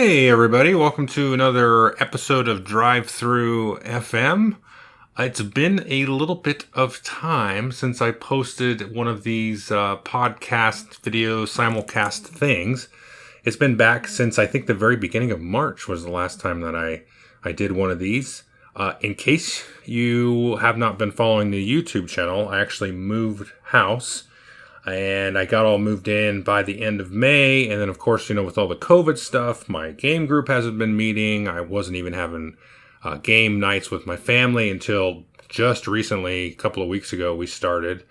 Hey everybody, welcome to another episode of Drive Thru FM. It's been a little bit of time since I posted one of these podcast video simulcast things. It's been back since I think the very beginning of March was the last time that I did one of these. In case you have not been following the YouTube channel, I actually moved house. And I got all moved in by the end of May. And then, of course, with all the COVID stuff, my game group hasn't been meeting. I wasn't even having game nights with my family until just recently, a couple of weeks ago, we started.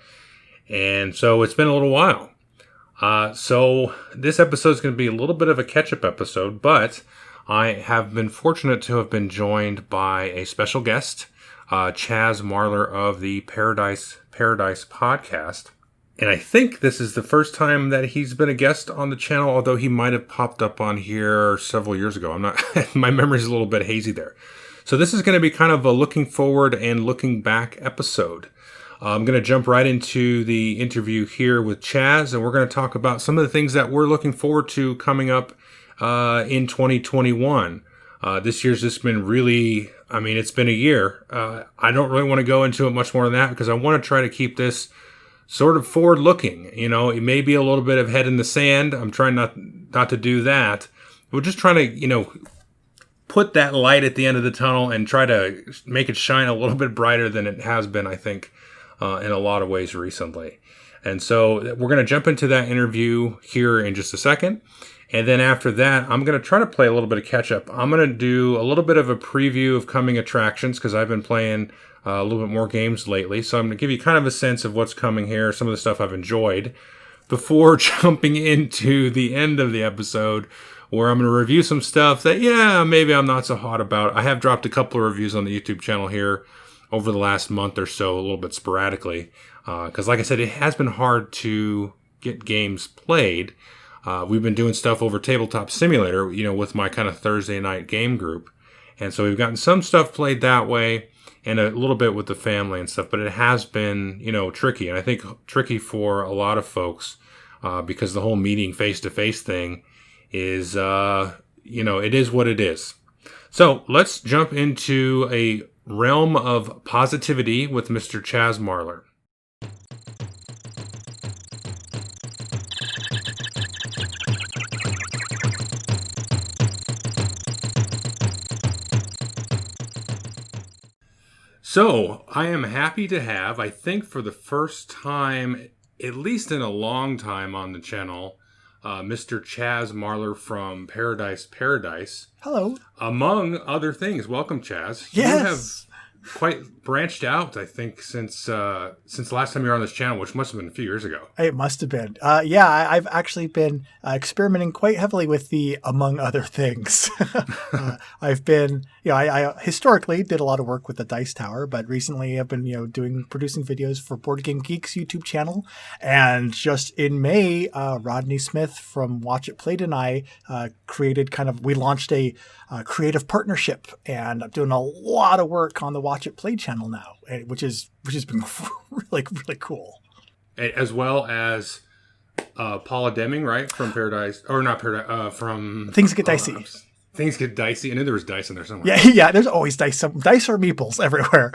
And so it's been a little while. So this episode is going to be a little bit of a catch-up episode, but I have been fortunate to have been joined by a special guest, Chaz Marler of the Paradise podcast. And I think this is the first time that he's been a guest on the channel, although he might have popped up on here several years ago. My memory's a little bit hazy there. So this is going to be kind of a looking forward and looking back episode. I'm going to jump right into the interview here with Chaz, and we're going to talk about some of the things that we're looking forward to coming up in 2021. This year's just been really, it's been a year. I don't really want to go into it much more than that because I want to try to keep this sort of forward-looking. It may be a little bit of head in the sand. I'm trying not to do that. We're just trying to, put that light at the end of the tunnel and try to make it shine a little bit brighter than it has been, I think, in a lot of ways recently. And so we're going to jump into that interview here in just a second. And then after that, I'm going to try to play a little bit of catch-up. I'm going to do a little bit of a preview of coming attractions because I've been playing a little bit more games lately. So I'm going to give you kind of a sense of what's coming here, some of the stuff I've enjoyed, before jumping into the end of the episode where I'm going to review some stuff that, maybe I'm not so hot about. I have dropped a couple of reviews on the YouTube channel here over the last month or so, a little bit sporadically. Because like I said, it has been hard to get games played. We've been doing stuff over Tabletop Simulator, with my kind of Thursday night game group. And so we've gotten some stuff played that way and a little bit with the family and stuff. But it has been, tricky. And I think tricky for a lot of folks because the whole meeting face-to-face thing is, it is what it is. So let's jump into a realm of positivity with Mr. Chaz Marler. So, I am happy to have, I think for the first time, at least in a long time on the channel, Mr. Chaz Marler from Paradise. Hello. Among other things. Welcome, Chaz. Yes. You have quite branched out, I think, since last time you were on this channel, which must have been a few years ago. It must have been. I've actually been experimenting quite heavily with the among other things. I've been, I historically did a lot of work with the Dice Tower, but recently I've been, producing videos for Board Game Geek's YouTube channel. And just in May, Rodney Smith from Watch It Played and I we launched a creative partnership, and I'm doing a lot of work on the Watch It Play channel now, which has been really, really cool. As well as Paula Deming, right? From Paradise, or not Paradise, from Things Get Dicey. Things Get Dicey. I knew there was dice in there somewhere. Yeah, there's always dice. Dice or meeples everywhere.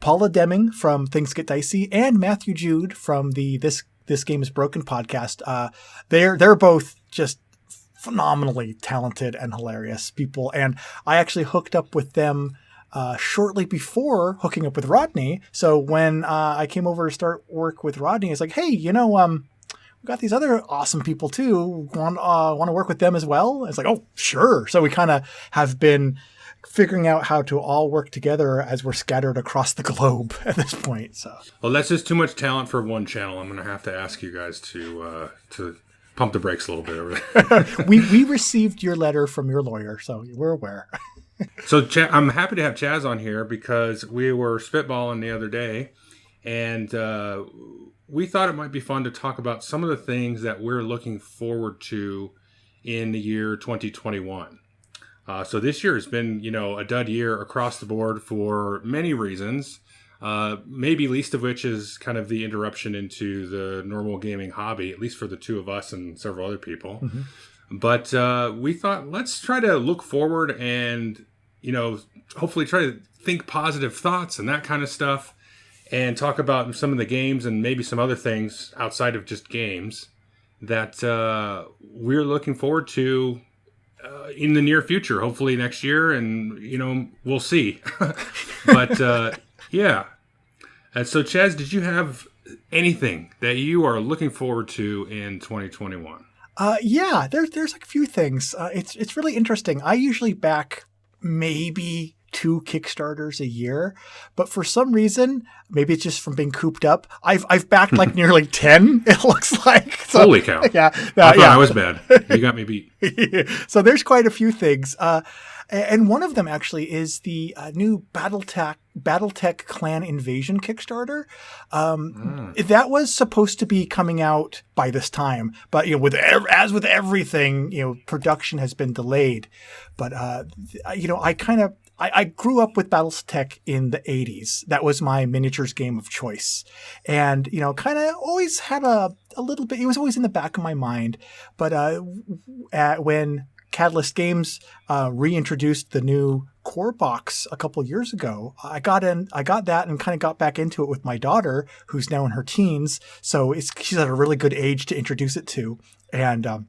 Paula Deming from Things Get Dicey and Matthew Jude from the This Game Is Broken podcast. They're both just phenomenally talented and hilarious people, and I actually hooked up with them shortly before hooking up with Rodney. So when I came over to start work with Rodney, it's like, hey, we've got these other awesome people too. Want to work with them as well? It's like, oh, sure. So we kind of have been figuring out how to all work together as we're scattered across the globe at this point. So, well, that's just too much talent for one channel. I'm going to have to ask you guys to pump the brakes a little bit over there. we received your letter from your lawyer, so we're aware. So I'm happy to have Chaz on here because we were spitballing the other day, and we thought it might be fun to talk about some of the things that we're looking forward to in the year 2021. So this year has been, a dud year across the board for many reasons. Maybe least of which is kind of the interruption into the normal gaming hobby, at least for the two of us and several other people. But we thought, let's try to look forward and, hopefully try to think positive thoughts and that kind of stuff, and talk about some of the games and maybe some other things outside of just games that we're looking forward to in the near future, hopefully next year, and, we'll see. But, yeah. And so, Chaz, did you have anything that you are looking forward to in 2021? Yeah, there's like a few things. It's really interesting. I usually back maybe 2 Kickstarters a year, but for some reason, maybe it's just from being cooped up, I've backed like nearly 10. It looks like. So, holy cow! Yeah, I thought I was bad. You got me beat. So there's quite a few things. And one of them actually is the new BattleTech Clan Invasion Kickstarter. That was supposed to be coming out by this time, but as with everything, production has been delayed. But I grew up with BattleTech in the 80s. That was my miniatures game of choice, and kind of always had a little bit. It was always in the back of my mind, but when Catalyst Games reintroduced the new core box a couple years ago, I got that and kind of got back into it with my daughter, who's now in her teens. So she's at a really good age to introduce it to. And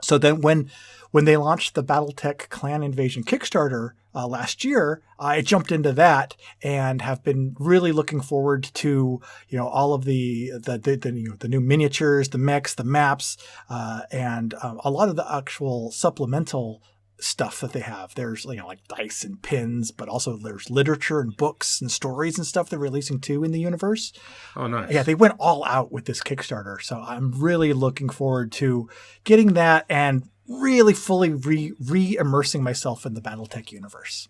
so then when they launched the BattleTech Clan Invasion Kickstarter last year, I jumped into that and have been really looking forward to all of the new miniatures, the mechs, the maps, and a lot of the actual supplemental stuff that they have. There's like dice and pins, but also there's literature and books and stories and stuff they're releasing too in the universe. Oh, nice. Yeah, they went all out with this Kickstarter, so I'm really looking forward to getting that and really fully re-immersing myself in the BattleTech universe.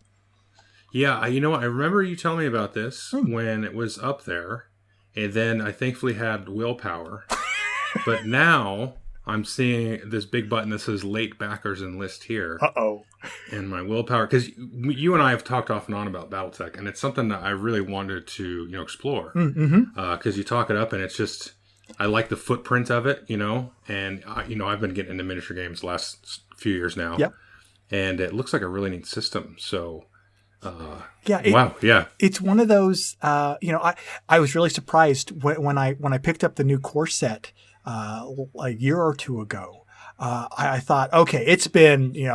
Yeah, I remember you telling me about this when it was up there, and then I thankfully had willpower. But now I'm seeing this big button that says late backers enlist here. Uh-oh. And my willpower, because you and I have talked off and on about BattleTech, and it's something that I really wanted to explore. Because you talk it up, and it's just, I like the footprint of it, and I've been getting into miniature games the last few years now. Yep. And it looks like a really neat system. So, wow, yeah. It's one of those, I was really surprised when I picked up the new core set a year or two ago. I thought, okay, it's been, 8,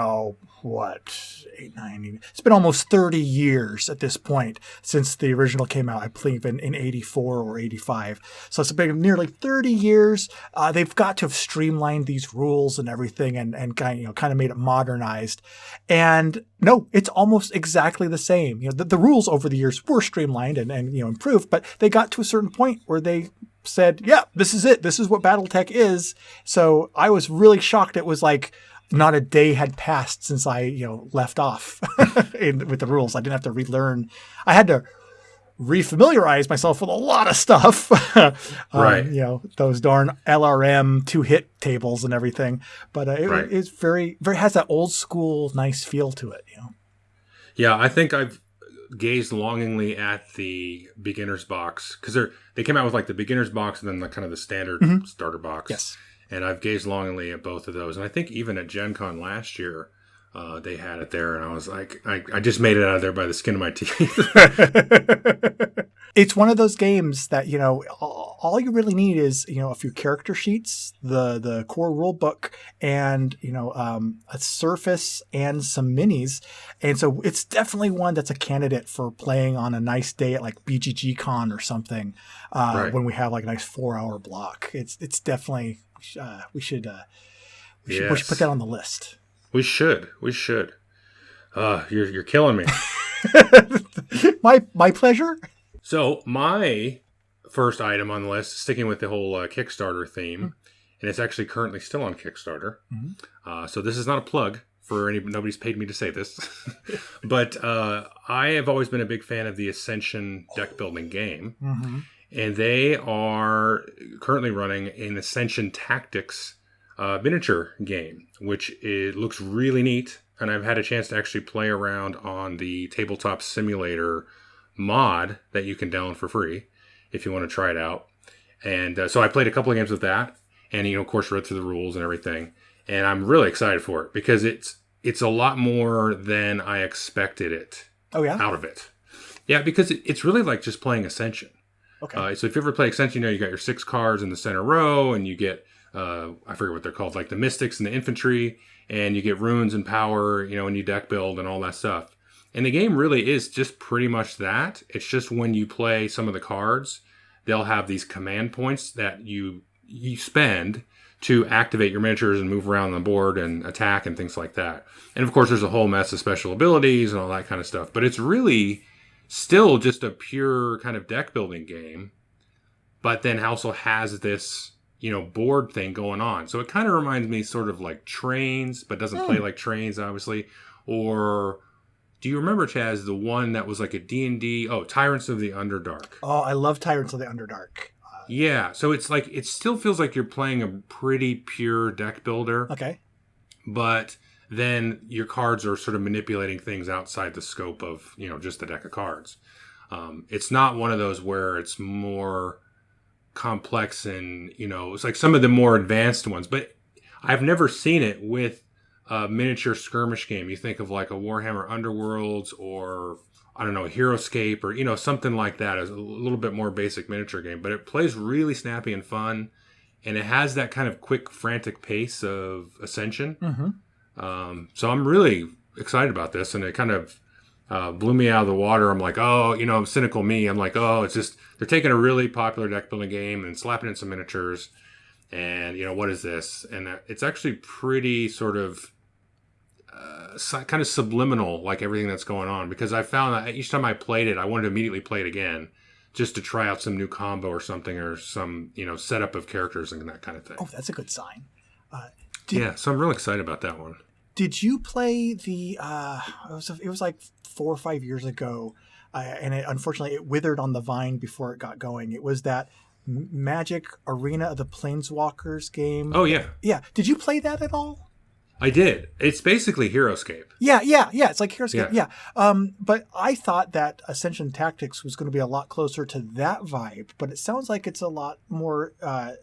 9, it's been almost 30 years at this point since the original came out, I believe in 84 or 85. So it's been nearly 30 years. They've got to have streamlined these rules and everything and kind of made it modernized. And no, it's almost exactly the same. The rules over the years were streamlined and improved, but they got to a certain point where they said, yeah, this is it. This is what BattleTech is. So I was really shocked. It was like not a day had passed since I, left off with the rules. I didn't have to relearn. I had to refamiliarize myself with a lot of stuff. Right. Those darn LRM 2-hit tables and everything. But it's very, very, has that old school nice feel to it. Yeah, I think I've gazed longingly at the beginner's box, because they came out with like the beginner's box and then the kind of the standard starter box. Yes. And I've gazed longingly at both of those. And I think even at Gen Con last year, they had it there. And I was like, I just made it out of there by the skin of my teeth. It's one of those games that, all you really need is, a few character sheets, the core rule book, and, a surface and some minis. And so it's definitely one that's a candidate for playing on a nice day at like BGG Con or something, when we have like a nice 4-hour block. It's definitely, we should put that on the list. We should. You're killing me. My pleasure. So my first item on the list, sticking with the whole Kickstarter theme, and it's actually currently still on Kickstarter. So this is not a plug for nobody's paid me to say this, but I have always been a big fan of the Ascension deck building game, and they are currently running an Ascension Tactics miniature game, which looks really neat. And I've had a chance to actually play around on the Tabletop Simulator mod that you can download for free if you want to try it out. And so I played a couple of games with that, and of course read through the rules and everything. And I'm really excited for it because it's a lot more than I expected it. Oh, yeah? Out of it. Yeah, because it's really like just playing Ascension. Okay. So if you ever play Ascension, you got your 6 cards in the center row, and you get, I forget what they're called, like the Mystics and the Infantry, and you get runes and power, and you deck build and all that stuff. And the game really is just pretty much that. It's just when you play some of the cards, they'll have these command points that you spend to activate your miniatures and move around the board and attack and things like that. And of course, there's a whole mess of special abilities and all that kind of stuff. But it's really still just a pure kind of deck building game, but then also has this, board thing going on. So it kind of reminds me sort of like Trains, but doesn't play like Trains, obviously. Or do you remember, Chaz, the one that was like a D&D? Oh, Tyrants of the Underdark. Oh, I love Tyrants of the Underdark. Yeah, so it's like, it still feels like you're playing a pretty pure deck builder. Okay. But then your cards are sort of manipulating things outside the scope of, just the deck of cards. It's not one of those where it's more complex and, it's like some of the more advanced ones. But I've never seen it with a miniature skirmish game. You think of like a Warhammer Underworlds or, I don't know, Heroescape or, something like that as a little bit more basic miniature game. But it plays really snappy and fun. And it has that kind of quick, frantic pace of Ascension. Mm-hmm. So I'm really excited about this. And it kind of blew me out of the water. I'm like, I'm cynical me. I'm like, it's just, they're taking a really popular deck building game and slapping in some miniatures. And, what is this? And it's actually pretty sort of kind of subliminal, like everything that's going on, because I found that each time I played it, I wanted to immediately play it again just to try out some new combo or something, or some, setup of characters and that kind of thing. Oh, that's a good sign. So I'm really excited about that one. Did you play the, it was like 4 or 5 years ago, and unfortunately it withered on the vine before it got going. It was that Magic Arena of the Planeswalkers game. Oh, yeah. Yeah. Did you play that at all? I did. It's basically Heroescape. Yeah. It's like Heroescape. Yeah. But I thought that Ascension Tactics was going to be a lot closer to that vibe, but it sounds like it's a lot more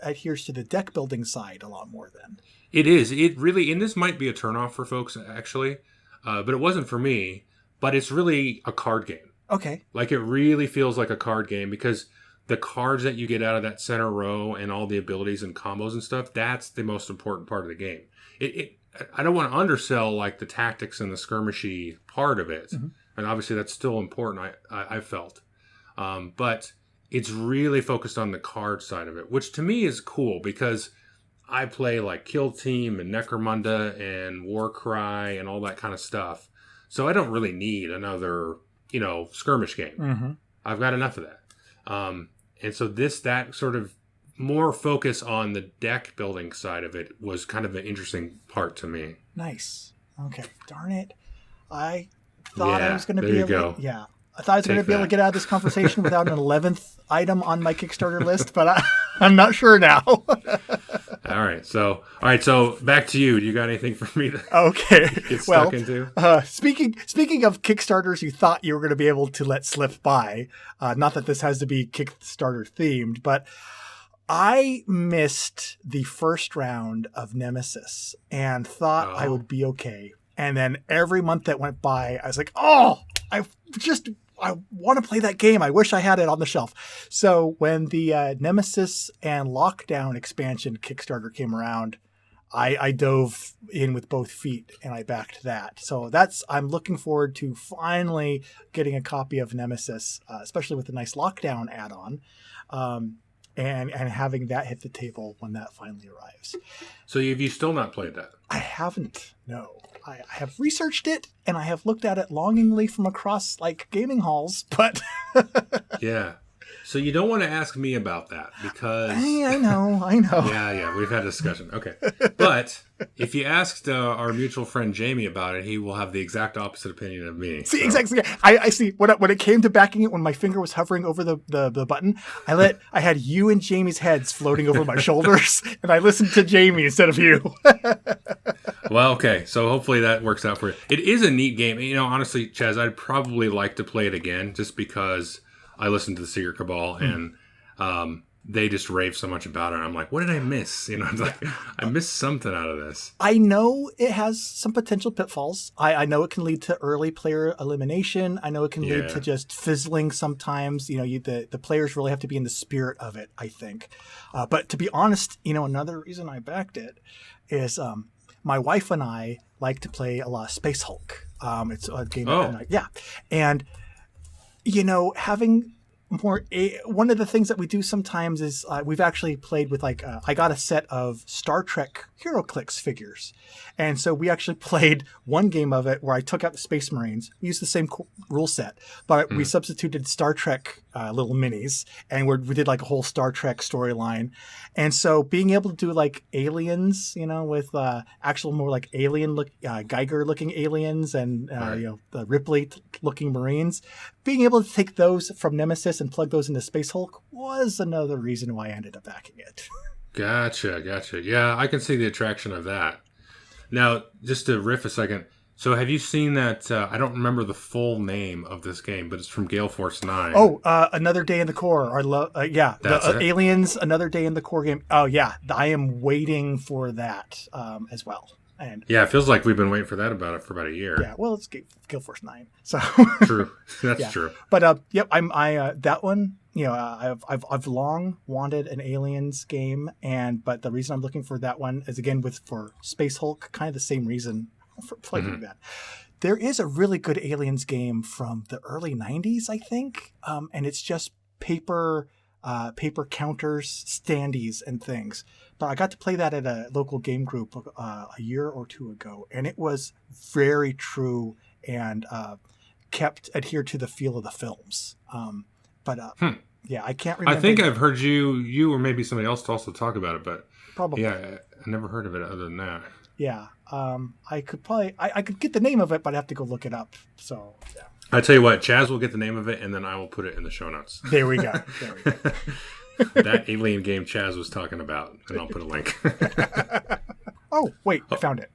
adheres to the deck building side a lot more then. It is. It really, and this might be a turnoff for folks actually, but it wasn't for me. But it's really a card game. Okay. Like it really feels like a card game because the cards that you get out of that center row and all the abilities and combos and stuff, that's the most important part of the game. I don't want to undersell like the tactics and the skirmishy part of it. Mm-hmm. And obviously that's still important, I felt. But it's really focused on the card side of it, which to me is cool because I play like Kill Team and Necromunda and Warcry and all that kind of stuff. So I don't really need another, skirmish game. Mm-hmm. I've got enough of that. And so that sort of more focus on the deck building side of it was kind of an interesting part to me. Nice. Okay. Darn it. I thought I was going to be able to, I thought I was going to be able to get out of this conversation without an 11th item on my Kickstarter list, but I'm not sure now. All right. So back to you. Do you got anything for me to get stuck into? Speaking of Kickstarters you thought you were going to be able to let slip by, not that this has to be Kickstarter themed, but I missed the first round of Nemesis and thought I would be okay. And then every month that went by, I was like, I want to play that game. I wish I had it on the shelf. So when the Nemesis and Lockdown expansion Kickstarter came around, I dove in with both feet and I backed that. So I'm looking forward to finally getting a copy of Nemesis, especially with the nice Lockdown add-on. And having that hit the table when that finally arrives. So have you still not played that? I haven't, no. I have researched it, and I have looked at it longingly from across, gaming halls, but... Yeah. So you don't want to ask me about that, because... I know. Yeah, we've had a discussion. Okay. But if you asked our mutual friend Jamie about it, he will have the exact opposite opinion of me. See, exactly. I see. When it came to backing it, when my finger was hovering over the button, I had you and Jamie's heads floating over my shoulders, and I listened to Jamie instead of you. Well, okay. So hopefully that works out for you. It is a neat game. Honestly, Chaz, I'd probably like to play it again just because I listened to the Secret Cabal and they just rave so much about it. I'm like, what did I miss? It's like, I missed something out of this. I know it has some potential pitfalls. I know it can lead to early player elimination. I know it can lead to just fizzling sometimes. The players really have to be in the spirit of it, I think. But to be honest, another reason I backed it is my wife and I like to play a lot of Space Hulk. It's a game. And, having more, one of the things that we do sometimes is we've actually played with I got a set of Star Trek HeroClix figures, and so we actually played one game of it where I took out the Space Marines. We used the same rule set, but we substituted Star Trek little minis, and we did like a whole Star Trek storyline. And so being able to do like aliens, with actual more like alien Geiger looking aliens and the Ripley looking Marines, being able to take those from Nemesis and plug those into Space Hulk was another reason why I ended up backing it. Gotcha. Yeah, I can see the attraction of that. Now, just to riff a second, so have you seen that, I don't remember the full name of this game, but it's from Gale Force 9. Oh, Another Day in the Core. The Aliens, Another Day in the Core game. Oh, yeah, I am waiting for that as well. And yeah, it feels like we've been waiting for that for about a year. Yeah, well, it's Gale Force 9, so true. That's true. But that one. I've long wanted an Aliens game, but the reason I'm looking for that one is again for Space Hulk, kind of the same reason for playing that. There is a really good Aliens game from the early '90s, I think, and it's just paper counters, standees, and things. But I got to play that at a local game group a year or two ago, and it was very true and adhered to the feel of the films. Yeah, I can't remember. I think I've heard you or maybe somebody else to also talk about it, but probably. Yeah, I never heard of it other than that. Yeah, I could probably I could get the name of it, but I have to go look it up. So yeah. I tell you what, Chaz will get the name of it, and then I will put it in the show notes. There we go. That alien game Chaz was talking about, and I'll put a link. Oh, wait, I found it.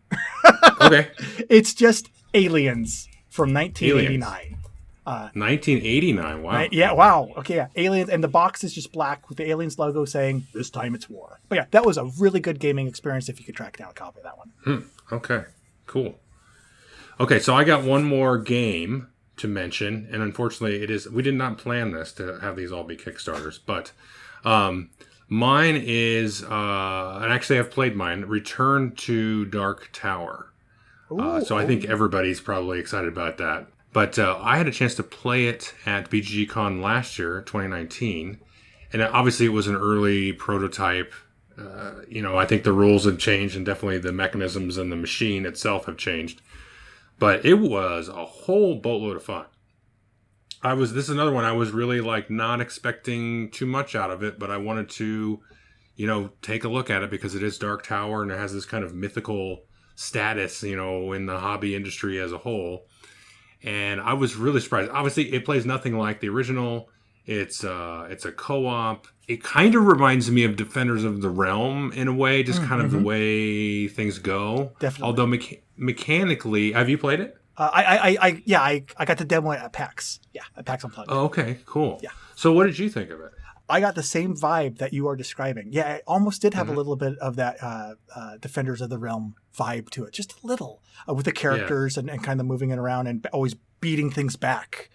Okay. It's just Aliens from 1989. 1989, wow. Yeah, wow. Okay, yeah. Aliens, and the box is just black with the Aliens logo saying, "This time it's war." But yeah, that was a really good gaming experience if you could track down a copy of that one. Okay, cool. Okay, so I got one more game to mention, and unfortunately we did not plan this to have these all be Kickstarters, but mine is, and actually I've played mine, Return to Dark Tower. So I think everybody's probably excited about that. But I had a chance to play it at BGG-Con last year, 2019, and obviously it was an early prototype. I think the rules have changed, and definitely the mechanisms and the machine itself have changed. But it was a whole boatload of fun. This is another one I was really not expecting too much out of it, but I wanted to, take a look at it because it is Dark Tower and it has this kind of mythical status, in the hobby industry as a whole. And I was really surprised. Obviously, it plays nothing like the original. It's a co-op. It kind of reminds me of Defenders of the Realm in a way, just kind of the way things go. Definitely. Although mechanically, have you played it? I got the demo at PAX. Yeah, at PAX Unplugged. Oh, okay, cool. Yeah. So what did you think of it? I got the same vibe that you are describing. Yeah, it almost did have a little bit of that Defenders of the Realm vibe to it, just a little, with the characters and kind of moving it around and always beating things back.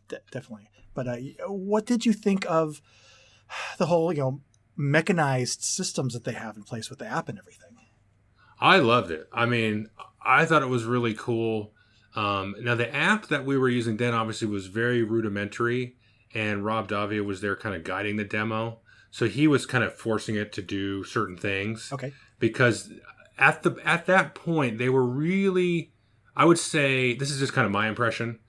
Definitely. But what did you think of the whole, mechanized systems that they have in place with the app and everything? I loved it. I mean, I thought it was really cool. Now, the app that we were using then obviously was very rudimentary, and Rob Davia was there kind of guiding the demo. So he was kind of forcing it to do certain things. Okay. Because at that point, they were really, I would say, this is just kind of my impression,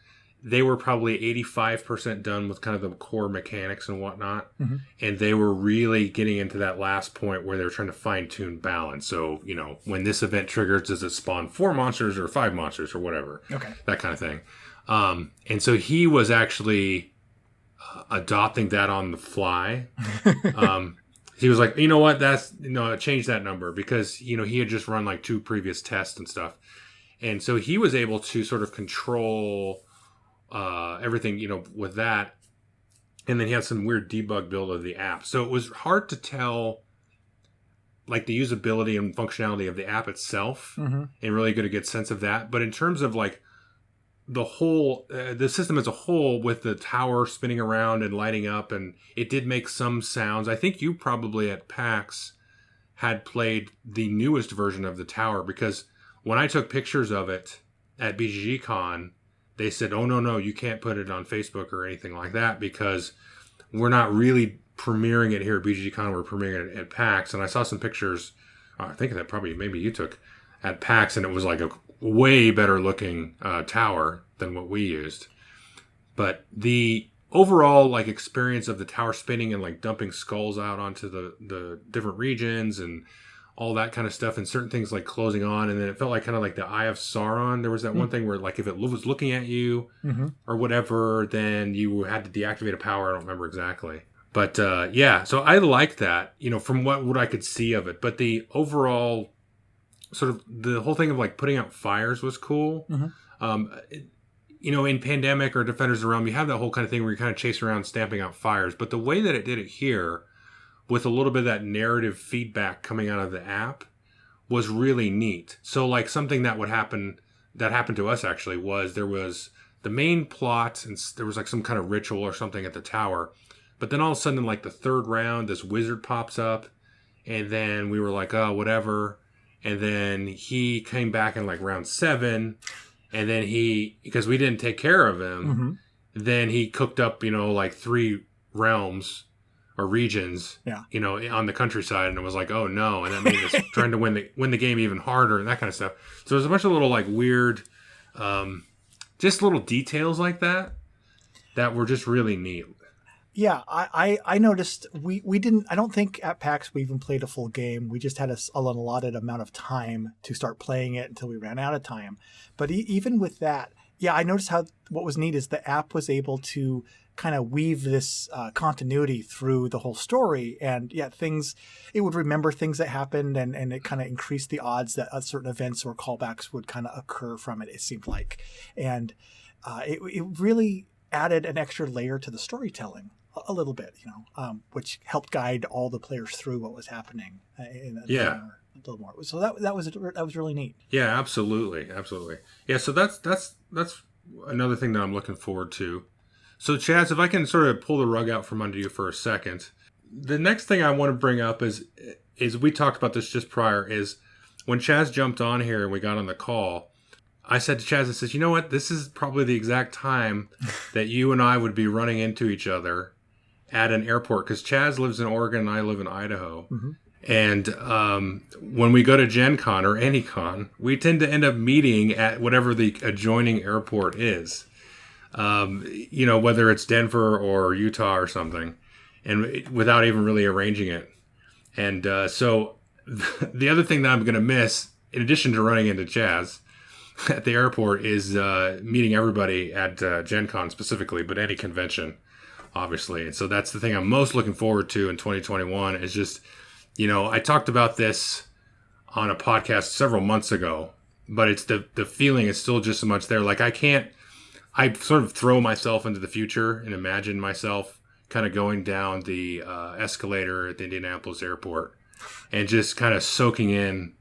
they were probably 85% done with kind of the core mechanics and whatnot. Mm-hmm. And they were really getting into that last point where they were trying to fine-tune balance. So, when this event triggers, does it spawn 4 monsters or 5 monsters or whatever? Okay. That kind of thing. And so he was actually adopting that on the fly. He was like, you know what, change that number, because, he had just run 2 previous tests and stuff. And so he was able to sort of control everything, with that. And then he had some weird debug build of the app. So it was hard to tell, like, the usability and functionality of the app itself, and really get a good sense of that. But in terms of, like, the whole, the system as a whole, with the tower spinning around and lighting up, and it did make some sounds. I think you probably at PAX had played the newest version of the tower, because when I took pictures of it at BGGCon, they said, oh, no, you can't put it on Facebook or anything like that, because we're not really premiering it here at BGGCon. We're premiering it at PAX. And I saw some pictures, I think that probably maybe you took, at PAX, and it was like a way better looking tower than what we used. But the overall, like, experience of the tower spinning and, like, dumping skulls out onto the different regions and all that kind of stuff, and certain things like closing on, and then it felt like kind of like the Eye of Sauron. There was that one thing where, like, if it was looking at you or whatever, then you had to deactivate a power. I don't remember exactly. But yeah, so I like that, from what I could see of it. But the overall sort of the whole thing of, like, putting out fires was cool. In Pandemic or Defenders of the Realm, you have that whole kind of thing where you're kind of chasing around stamping out fires. But the way that it did it here, with a little bit of that narrative feedback coming out of the app, was really neat. So, like, something that happened to us actually was, there was the main plot, and there was, like, some kind of ritual or something at the tower. But then all of a sudden, like, the third round, this wizard pops up, and then we were like, oh, whatever. And then he came back in, like, round 7, and then because we didn't take care of him, then he cooked up, like 3 realms or regions, on the countryside, and it was like, oh no, and that made us trying to win the game even harder and that kind of stuff. So there's a bunch of little, like, weird, just little details like that were just really neat. Yeah, I noticed we didn't. I don't think at PAX we even played a full game. We just had an allotted amount of time to start playing it until we ran out of time. But even with that, yeah, I noticed what was neat is the app was able to kind of weave this continuity through the whole story, and it would remember things that happened, and it kind of increased the odds that certain events or callbacks would kind of occur from it. It seemed like, and it really added an extra layer to the storytelling a little bit, which helped guide all the players through what was happening. A little more. So that was really neat. Yeah, absolutely. Yeah, so that's another thing that I'm looking forward to. So, Chaz, if I can sort of pull the rug out from under you for a second, the next thing I want to bring up is we talked about this just prior, is when Chaz jumped on here and we got on the call, I said to Chaz, I said, you know what, this is probably the exact time that you and I would be running into each other at an airport, because Chaz lives in Oregon and I live in Idaho. And when we go to Gen Con or any con, we tend to end up meeting at whatever the adjoining airport is. Whether it's Denver or Utah or something, and without even really arranging it. And so the other thing that I'm going to miss, in addition to running into Chaz at the airport, is meeting everybody at Gen Con specifically, but any convention, obviously. And so that's the thing I'm most looking forward to in 2021, is just, I talked about this on a podcast several months ago, but it's the feeling is still just so much there. Like, I sort of throw myself into the future and imagine myself kind of going down the escalator at the Indianapolis airport and just kind of soaking in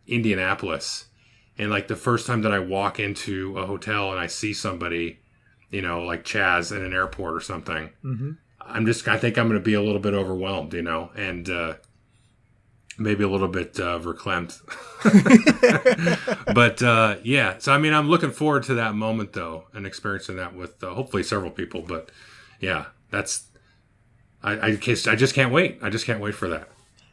Indianapolis. And, like, the first time that I walk into a hotel and I see somebody, like Chaz in an airport or something, I think I'm going to be a little bit overwhelmed, and maybe a little bit verklempt. But yeah, so I mean, I'm looking forward to that moment though, and experiencing that with hopefully several people. But yeah, I just can't wait. I just can't wait for that.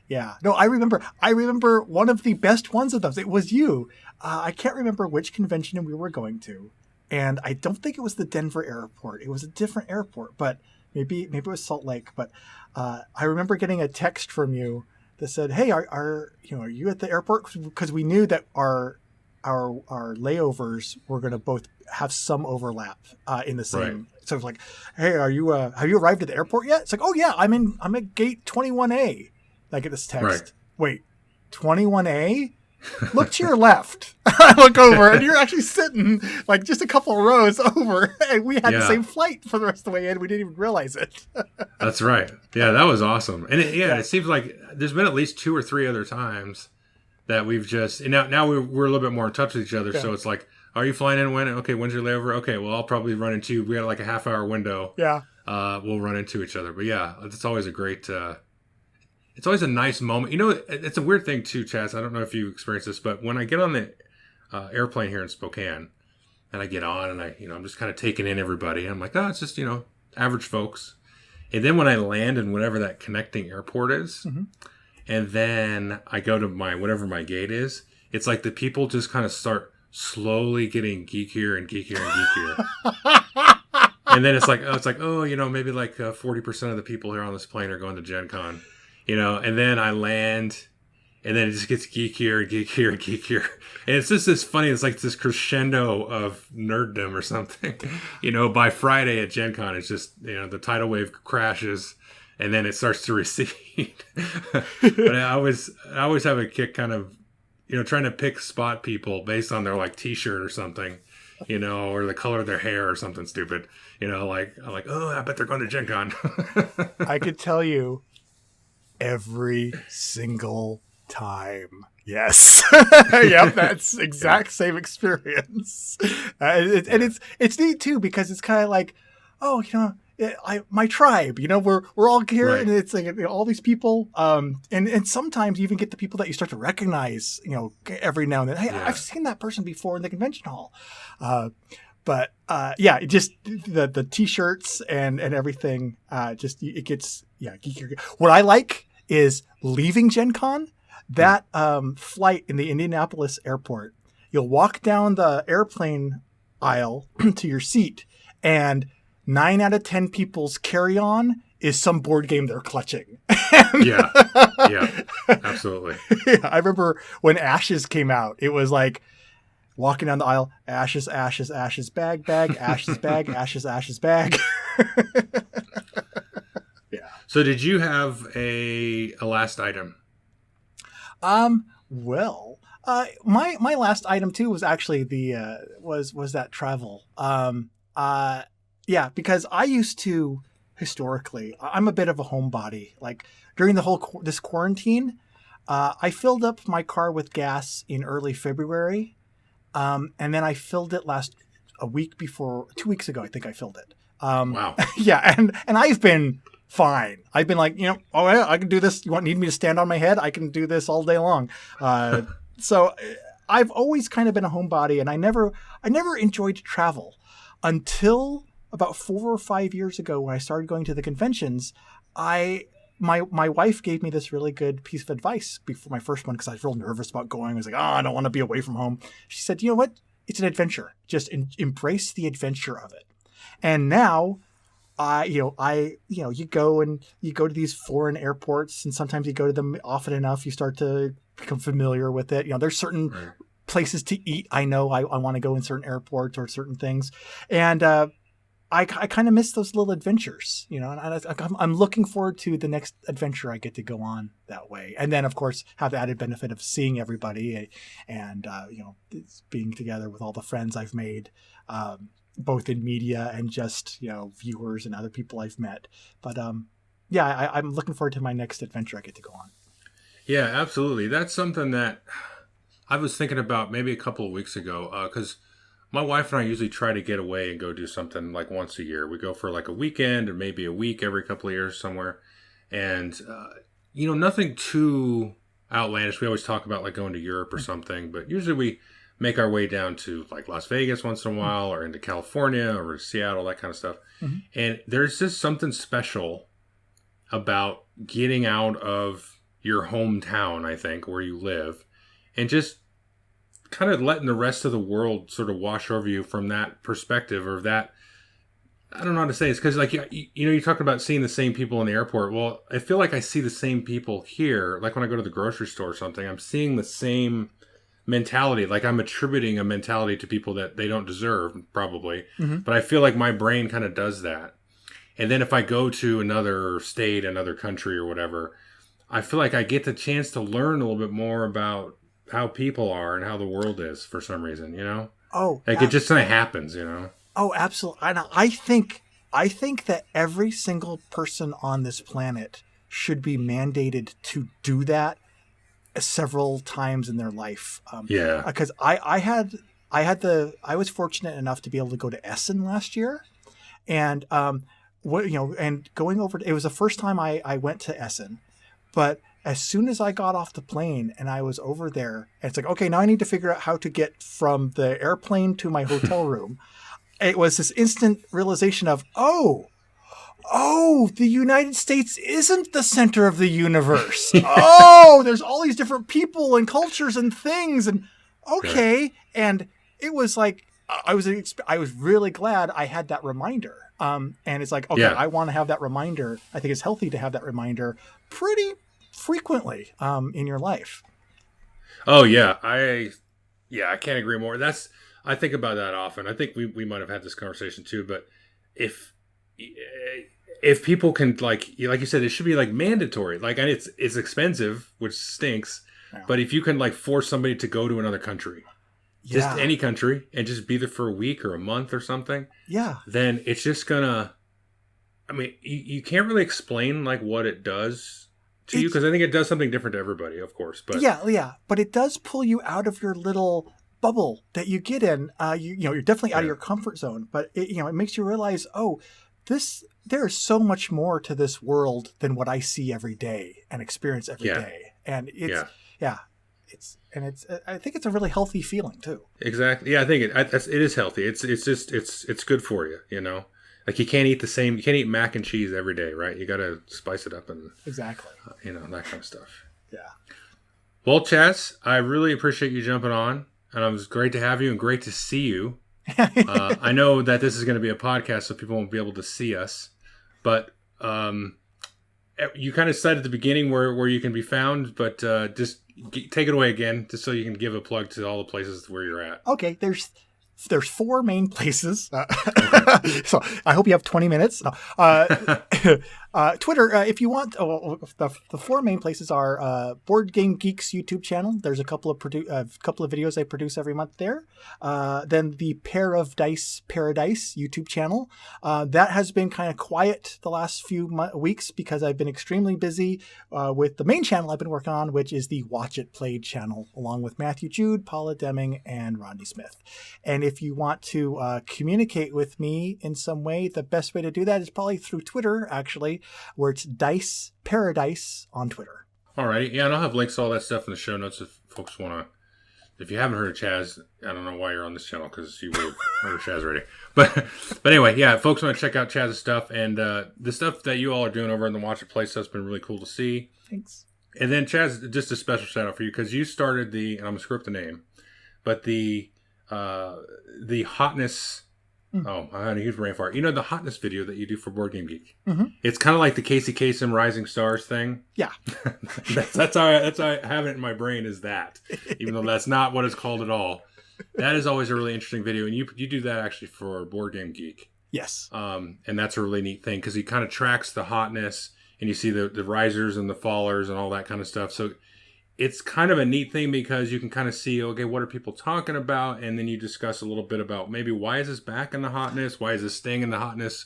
Yeah, no, I remember one of the best ones of those. It was you. I can't remember which convention we were going to, and I don't think it was the Denver airport. It was a different airport, but maybe it was Salt Lake. But I remember getting a text from you that said, "Hey, are you at the airport?" Because we knew that our layovers were going to both have some overlap in the same. Right. So it's like, "Hey, have you arrived at the airport yet?" It's like, "Oh yeah, I'm at gate 21A." I get this text. Right. Wait, 21A? look to your left. I look over, and you're actually sitting like just a couple rows over, and we had the same flight for the rest of the way in. We didn't even realize it. That's right. Yeah, that was awesome. And it seems like there's been at least 2 or 3 other times that we've just, and now we're a little bit more in touch with each other. Yeah. So it's like, are you flying in when? Okay, when's your layover? Okay, well, I'll probably run into you. We got like a half-hour window. Yeah. We'll run into each other. But yeah, it's always a great, it's always a nice moment. You know, it's a weird thing too, Chaz. I don't know if you experienced this, but when I get on the airplane here in Spokane, and I get on and I'm just kind of taking in everybody. And I'm like, it's just, average folks. And then when I land in whatever that connecting airport is, and then I go to whatever my gate is, it's like the people just kind of start slowly getting geekier and geekier and geekier. And then it's like, maybe like 40% of the people here on this plane are going to Gen Con, and then I land, and then it just gets geekier and geekier and geekier. And it's just this funny, it's like this crescendo of nerddom or something. By Friday at Gen Con, it's just, the tidal wave crashes and then it starts to recede. But I always have a kick kind of, trying to spot people based on their like t-shirt or something, or the color of their hair or something stupid. Like, I'm like, I bet they're going to Gen Con. I could tell you every single time. Yes. Yep, that's exact same experience. And it's neat too, because it's kind of like, my tribe, we're all here, right. And it's like all these people, and sometimes you even get the people that you start to recognize, every now and then. Hey, I've seen that person before in the convention hall. But just the t-shirts and everything, it gets geekier. What I like is leaving Gen Con, that flight in the Indianapolis airport. You'll walk down the airplane aisle to your seat, and 9 out of 10 people's carry-on is some board game they're clutching. Yeah, absolutely. Yeah, I remember when Ashes came out, it was like walking down the aisle, ashes, bag, ashes, bag, ashes, bag. Yeah. So did you have a last item? Well, my last item too was actually was that travel. Because I used to, historically, I'm a bit of a homebody. Like during the whole this quarantine, I filled up my car with gas in early February, and then I filled it 2 weeks ago. I think I filled it. Wow. Yeah, and I've been fine. I've been like, I can do this. You need me to stand on my head? I can do this all day long. So I've always kind of been a homebody, and I never enjoyed travel until about 4 or 5 years ago when I started going to the conventions. My wife gave me this really good piece of advice before my first one, because I was real nervous about going. I was like, I don't want to be away from home. She said, you know what? It's an adventure. Just embrace the adventure of it. And now, you go to these foreign airports, and sometimes you go to them often enough, you start to become familiar with it. There's certain places to eat. I know I want to go in certain airports or certain things. And, I kind of miss those little adventures, and I'm looking forward to the next adventure I get to go on that way. And then, of course, have the added benefit of seeing everybody and being together with all the friends I've made, both in media and just, viewers and other people I've met. But I'm looking forward to my next adventure I get to go on. Yeah, absolutely. That's something that I was thinking about maybe a couple of weeks ago, because my wife and I usually try to get away and go do something like once a year. We go for like a weekend or maybe a week every couple of years somewhere. And, nothing too outlandish. We always talk about like going to Europe or something, but usually we make our way down to like Las Vegas once in a while, or into California or Seattle, that kind of stuff. Mm-hmm. And there's just something special about getting out of your hometown, I think, where you live, and just kind of letting the rest of the world sort of wash over you from that perspective, or that, I don't know how to say it. It's because like, you're talking about seeing the same people in the airport. Well, I feel like I see the same people here. Like when I go to the grocery store or something, I'm seeing the same mentality. Like I'm attributing a mentality to people that they don't deserve, probably. Mm-hmm. But I feel like my brain kind of does that. And then if I go to another state, another country or whatever, I feel like I get the chance to learn a little bit more about how people are and how the world is for some reason, Oh, like it just kind of happens, Oh, absolutely. I think that every single person on this planet should be mandated to do that several times in their life. Yeah. Because I was fortunate enough to be able to go to Essen last year, and and going over, it was the first time I went to Essen, but as soon as I got off the plane and I was over there, and it's like, okay, now I need to figure out how to get from the airplane to my hotel room. It was this instant realization of, oh, the United States isn't the center of the universe. Oh, there's all these different people and cultures and things. And okay. Right. And it was like, I was really glad I had that reminder. And it's like, okay, I want to have that reminder. I think it's healthy to have that reminder pretty frequently in your life. Oh, yeah. I can't agree more. I think about that often. I think we might have had this conversation too, but if people can, like you said, it should be like mandatory. Like, and it's expensive, which stinks. Yeah. But if you can like force somebody to go to another country, just any country, and just be there for a week or a month or something, then it's just gonna. I mean, you can't really explain like what it does to you, because I think it does something different to everybody, of course. But but it does pull you out of your little bubble that you get in. You're definitely out of your comfort zone, but it makes you realize, there is so much more to this world than what I see every day and experience every day. And I think it's a really healthy feeling too. Exactly. Yeah, I think it is healthy. It's good for you, Like you can't eat mac and cheese every day, right? You got to spice it up and exactly. That kind of stuff. Yeah. Well, Chaz, I really appreciate you jumping on. And it was great to have you and great to see you. I know that this is going to be a podcast, so people won't be able to see us. But you kind of said at the beginning where you can be found, but just take it away again, just so you can give a plug to all the places where you're at. Okay, there's 4 main places. So I hope you have 20 minutes. Twitter, if you want. The 4 main places are Board Game Geek's YouTube channel. There's a couple of videos I produce every month there. Then the Pair of Dice Paradise YouTube channel. That has been kind of quiet the last few weeks because I've been extremely busy with the main channel I've been working on, which is the Watch It Played channel, along with Matthew Jude, Paula Deming, and Rodney Smith. And if you want to communicate with me in some way, the best way to do that is probably through Twitter, actually, where it's Dice Paradise on Twitter. All right. Yeah, and I'll have links to all that stuff in the show notes if folks want to. If you haven't heard of Chaz, I don't know why you're on this channel, because you would have heard of Chaz already. But anyway, yeah, folks want to check out Chaz's stuff, and the stuff that you all are doing over in the Watch It Play stuff's been really cool to see. Thanks. And then Chaz, just a special shout out for you, because you started and I'm going to screw up the name, but the hotness. Oh, I had a huge brain fart. The hotness video that you do for Board Game Geek. Mm-hmm. It's kind of like the Casey Kasem Rising Stars thing. Yeah, that's how I have it in my brain. Is that, even though that's not what it's called at all. That is always a really interesting video, and you do that actually for Board Game Geek. Yes. And that's a really neat thing because he kind of tracks the hotness, and you see the risers and the fallers and all that kind of stuff. So it's kind of a neat thing because you can kind of see, okay, what are people talking about? And then you discuss a little bit about maybe why is this back in the hotness? Why is this staying in the hotness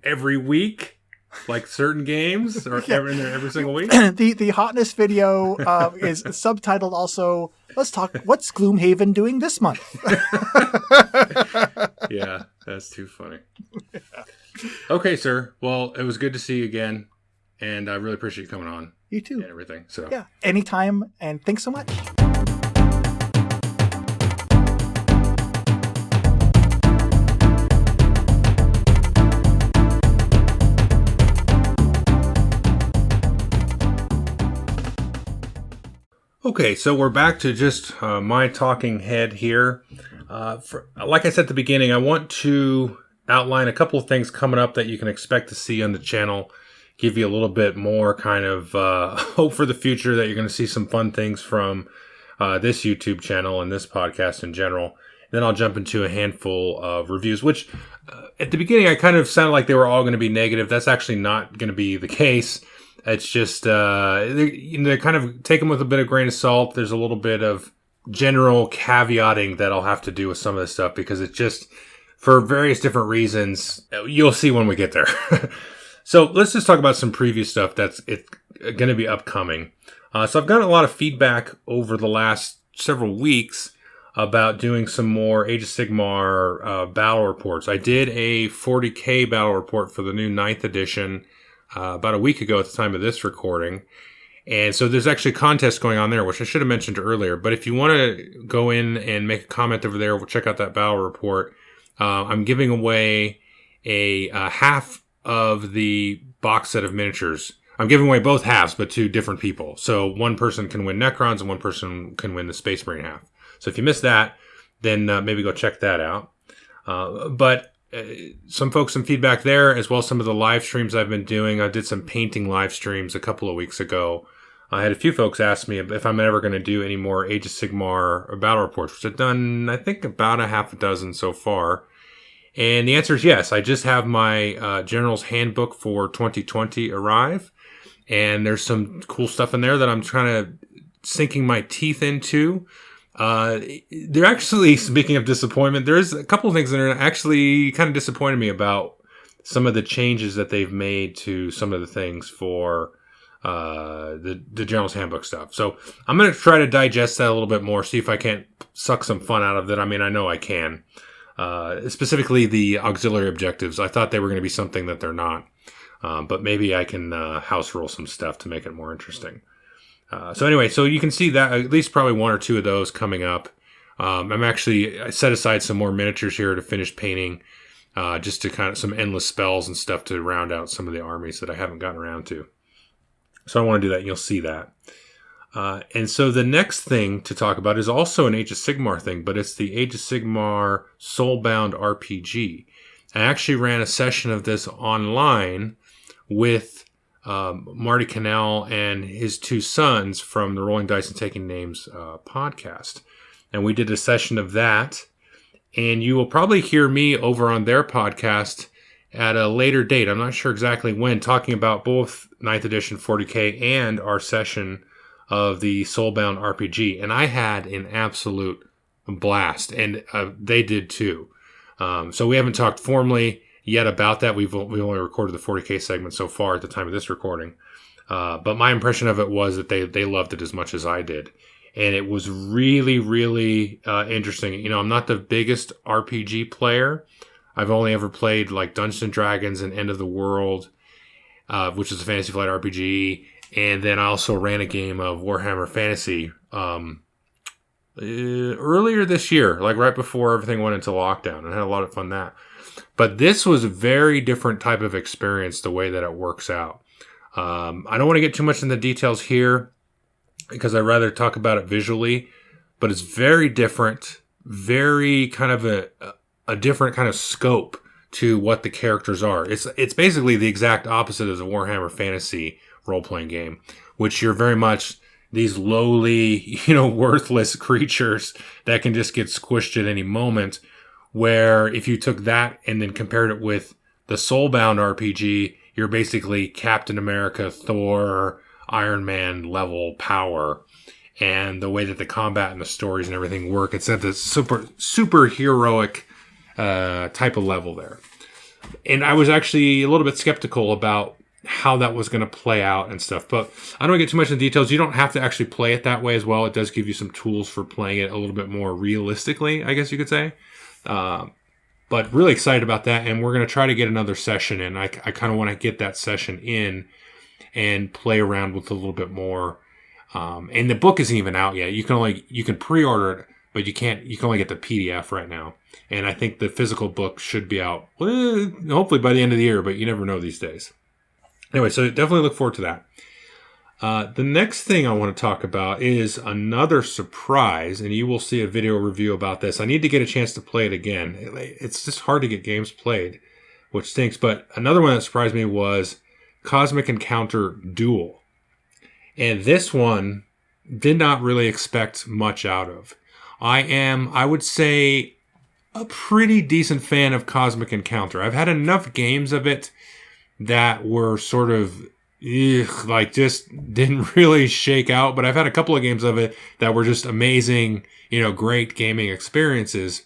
every week? Like certain games or every single week? The hotness video is subtitled also, let's talk, what's Gloomhaven doing this month? Yeah, that's too funny. Okay, sir. Well, it was good to see you again. And I really appreciate you coming on. You too. And everything. So yeah, anytime. And thanks so much. Okay, so we're back to just my talking head here. Like I said at the beginning, I want to outline a couple of things coming up that you can expect to see on the channel. Give you a little bit more kind of hope for the future that you're going to see some fun things from this YouTube channel and this podcast in general. Then I'll jump into a handful of reviews, which at the beginning I kind of sounded like they were all going to be negative. That's actually not going to be the case. It's just, they kind of take them with a bit of grain of salt. There's a little bit of general caveating that I'll have to do with some of this stuff because it's just, for various different reasons, you'll see when we get there. So let's just talk about some previous stuff that's going to be upcoming. So I've gotten a lot of feedback over the last several weeks about doing some more Age of Sigmar battle reports. I did a 40K battle report for the new 9th edition about a week ago at the time of this recording. And so there's actually a contest going on there, which I should have mentioned earlier. But if you want to go in and make a comment over there, we'll check out that battle report. I'm giving away a half of the box set of miniatures. I'm giving away both halves, but to different people. So one person can win Necrons and one person can win the Space Marine half. So if you missed that, then maybe go check that out. But some folks, some feedback there, as well as some of the live streams I've been doing. I did some painting live streams a couple of weeks ago. I had a few folks ask me if I'm ever going to do any more Age of Sigmar battle reports, which I've done, I think, about a half a dozen so far. And the answer is yes. I just have my General's Handbook for 2020 arrive. And there's some cool stuff in there that I'm trying to sinking my teeth into. They're actually, speaking of disappointment, there's a couple of things that are actually kind of disappointed me about some of the changes that they've made to some of the things for the General's Handbook stuff. So I'm going to try to digest that a little bit more, see if I can't suck some fun out of it. I mean, I know I can. Specifically the auxiliary objectives. I thought they were going to be something that they're not. But maybe I can house rule some stuff to make it more interesting. So anyway, so you can see that at least probably one or two of those coming up. I set aside some more miniatures here to finish painting, just to kind of some endless spells and stuff to round out some of the armies that I haven't gotten around to. So I want to do that, and you'll see that. And so the next thing to talk about is also an Age of Sigmar thing, but it's the Age of Sigmar Soulbound RPG. I actually ran a session of this online with Marty Cannell and his two sons from the Rolling Dice and Taking Names podcast. And we did a session of that. And you will probably hear me over on their podcast at a later date. I'm not sure exactly when, talking about both 9th edition 40K and our session of the Soulbound RPG. And I had an absolute blast. And they did too. So we haven't talked formally yet about that. We only recorded the 40K segment so far at the time of this recording. But my impression of it was that they loved it as much as I did. And it was really, really interesting. You know, I'm not the biggest RPG player. I've only ever played like Dungeons and Dragons and End of the World, which is a Fantasy Flight RPG. And then I also ran a game of Warhammer Fantasy earlier this year, like right before everything went into lockdown, and I had a lot of fun that. But this was a very different type of experience, the way that it works out. I don't want to get too much in the details here because I'd rather talk about it visually, but it's very different, very kind of a different kind of scope to what the characters are. It's basically the exact opposite of the Warhammer Fantasy role-playing game, which you're very much these lowly, worthless creatures that can just get squished at any moment. Where if you took that and then compared it with the Soulbound RPG, you're basically Captain America, Thor, Iron Man level power. And the way that the combat and the stories and everything work, it's at the super heroic type of level there. And I was actually a little bit skeptical about how that was going to play out and stuff. But I don't get too much in the details. You don't have to actually play it that way as well. It does give you some tools for playing it a little bit more realistically, I guess you could say. But really excited about that. And we're going to try to get another session in. I kind of want to get that session in and play around with a little bit more. And the book isn't even out yet. You can pre-order it, but you can only get the PDF right now. And I think the physical book should be out, hopefully by the end of the year, but you never know these days. Anyway, so definitely look forward to that. The next thing I want to talk about is another surprise, and you will see a video review about this. I need to get a chance to play it again. It's just hard to get games played, which stinks. But another one that surprised me was Cosmic Encounter Duel. And this one did not really expect much out of. I would say, a pretty decent fan of Cosmic Encounter. I've had enough games of it that were sort of like just didn't really shake out. But I've had a couple of games of it that were just amazing, great gaming experiences.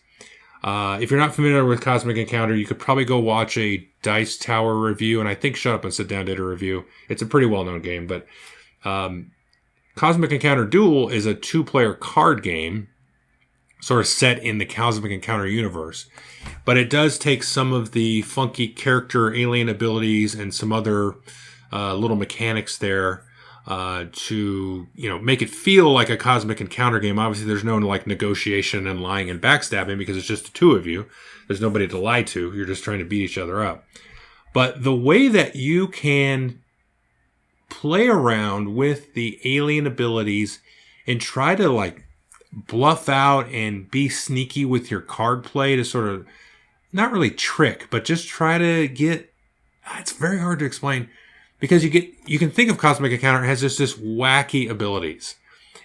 If you're not familiar with Cosmic Encounter, you could probably go watch a Dice Tower review, and I think Shut Up and Sit Down did a review. It's a pretty well-known game, but Cosmic Encounter Duel is a 2-player card game, sort of set in the Cosmic Encounter universe. But it does take some of the funky character alien abilities and some other little mechanics there to make it feel like a Cosmic Encounter game. Obviously, there's no negotiation and lying and backstabbing because it's just the two of you. There's nobody to lie to. You're just trying to beat each other up. But the way that you can play around with the alien abilities and try to bluff out and be sneaky with your card play to sort of not really trick, but just try to get. It's very hard to explain. Because you can think of Cosmic Encounter has just this wacky abilities.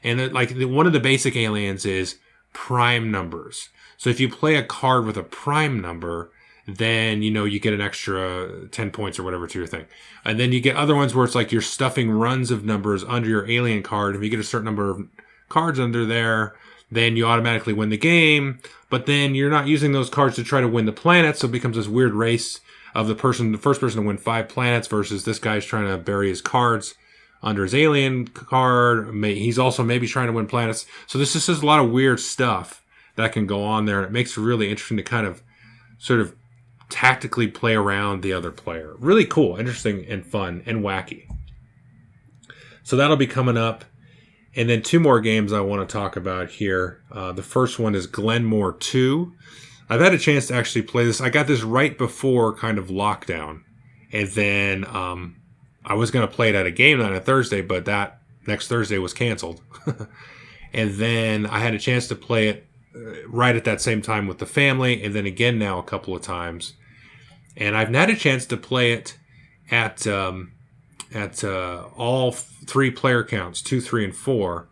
And one of the basic aliens is prime numbers. So if you play a card with a prime number, then, you get an extra 10 points or whatever to your thing. And then you get other ones where it's like you're stuffing runs of numbers under your alien card. If you get a certain number of cards under there, then you automatically win the game. But then you're not using those cards to try to win the planet, so it becomes this weird race of the first person to win 5 planets versus this guy's trying to bury his cards under his alien card. He's also maybe trying to win planets. So this is just a lot of weird stuff that can go on there. And it makes it really interesting to kind of sort of tactically play around the other player. Really cool, interesting, and fun, and wacky. So that'll be coming up. And then 2 more games I want to talk about here. The first one is Glen More 2. I've had a chance to actually play this. I got this right before kind of lockdown. And then I was going to play it at a game night on Thursday, but that next Thursday was canceled. And then I had a chance to play it right at that same time with the family, and then again now a couple of times. And I've had a chance to play it at all 3 player counts, 2, 3, and 4.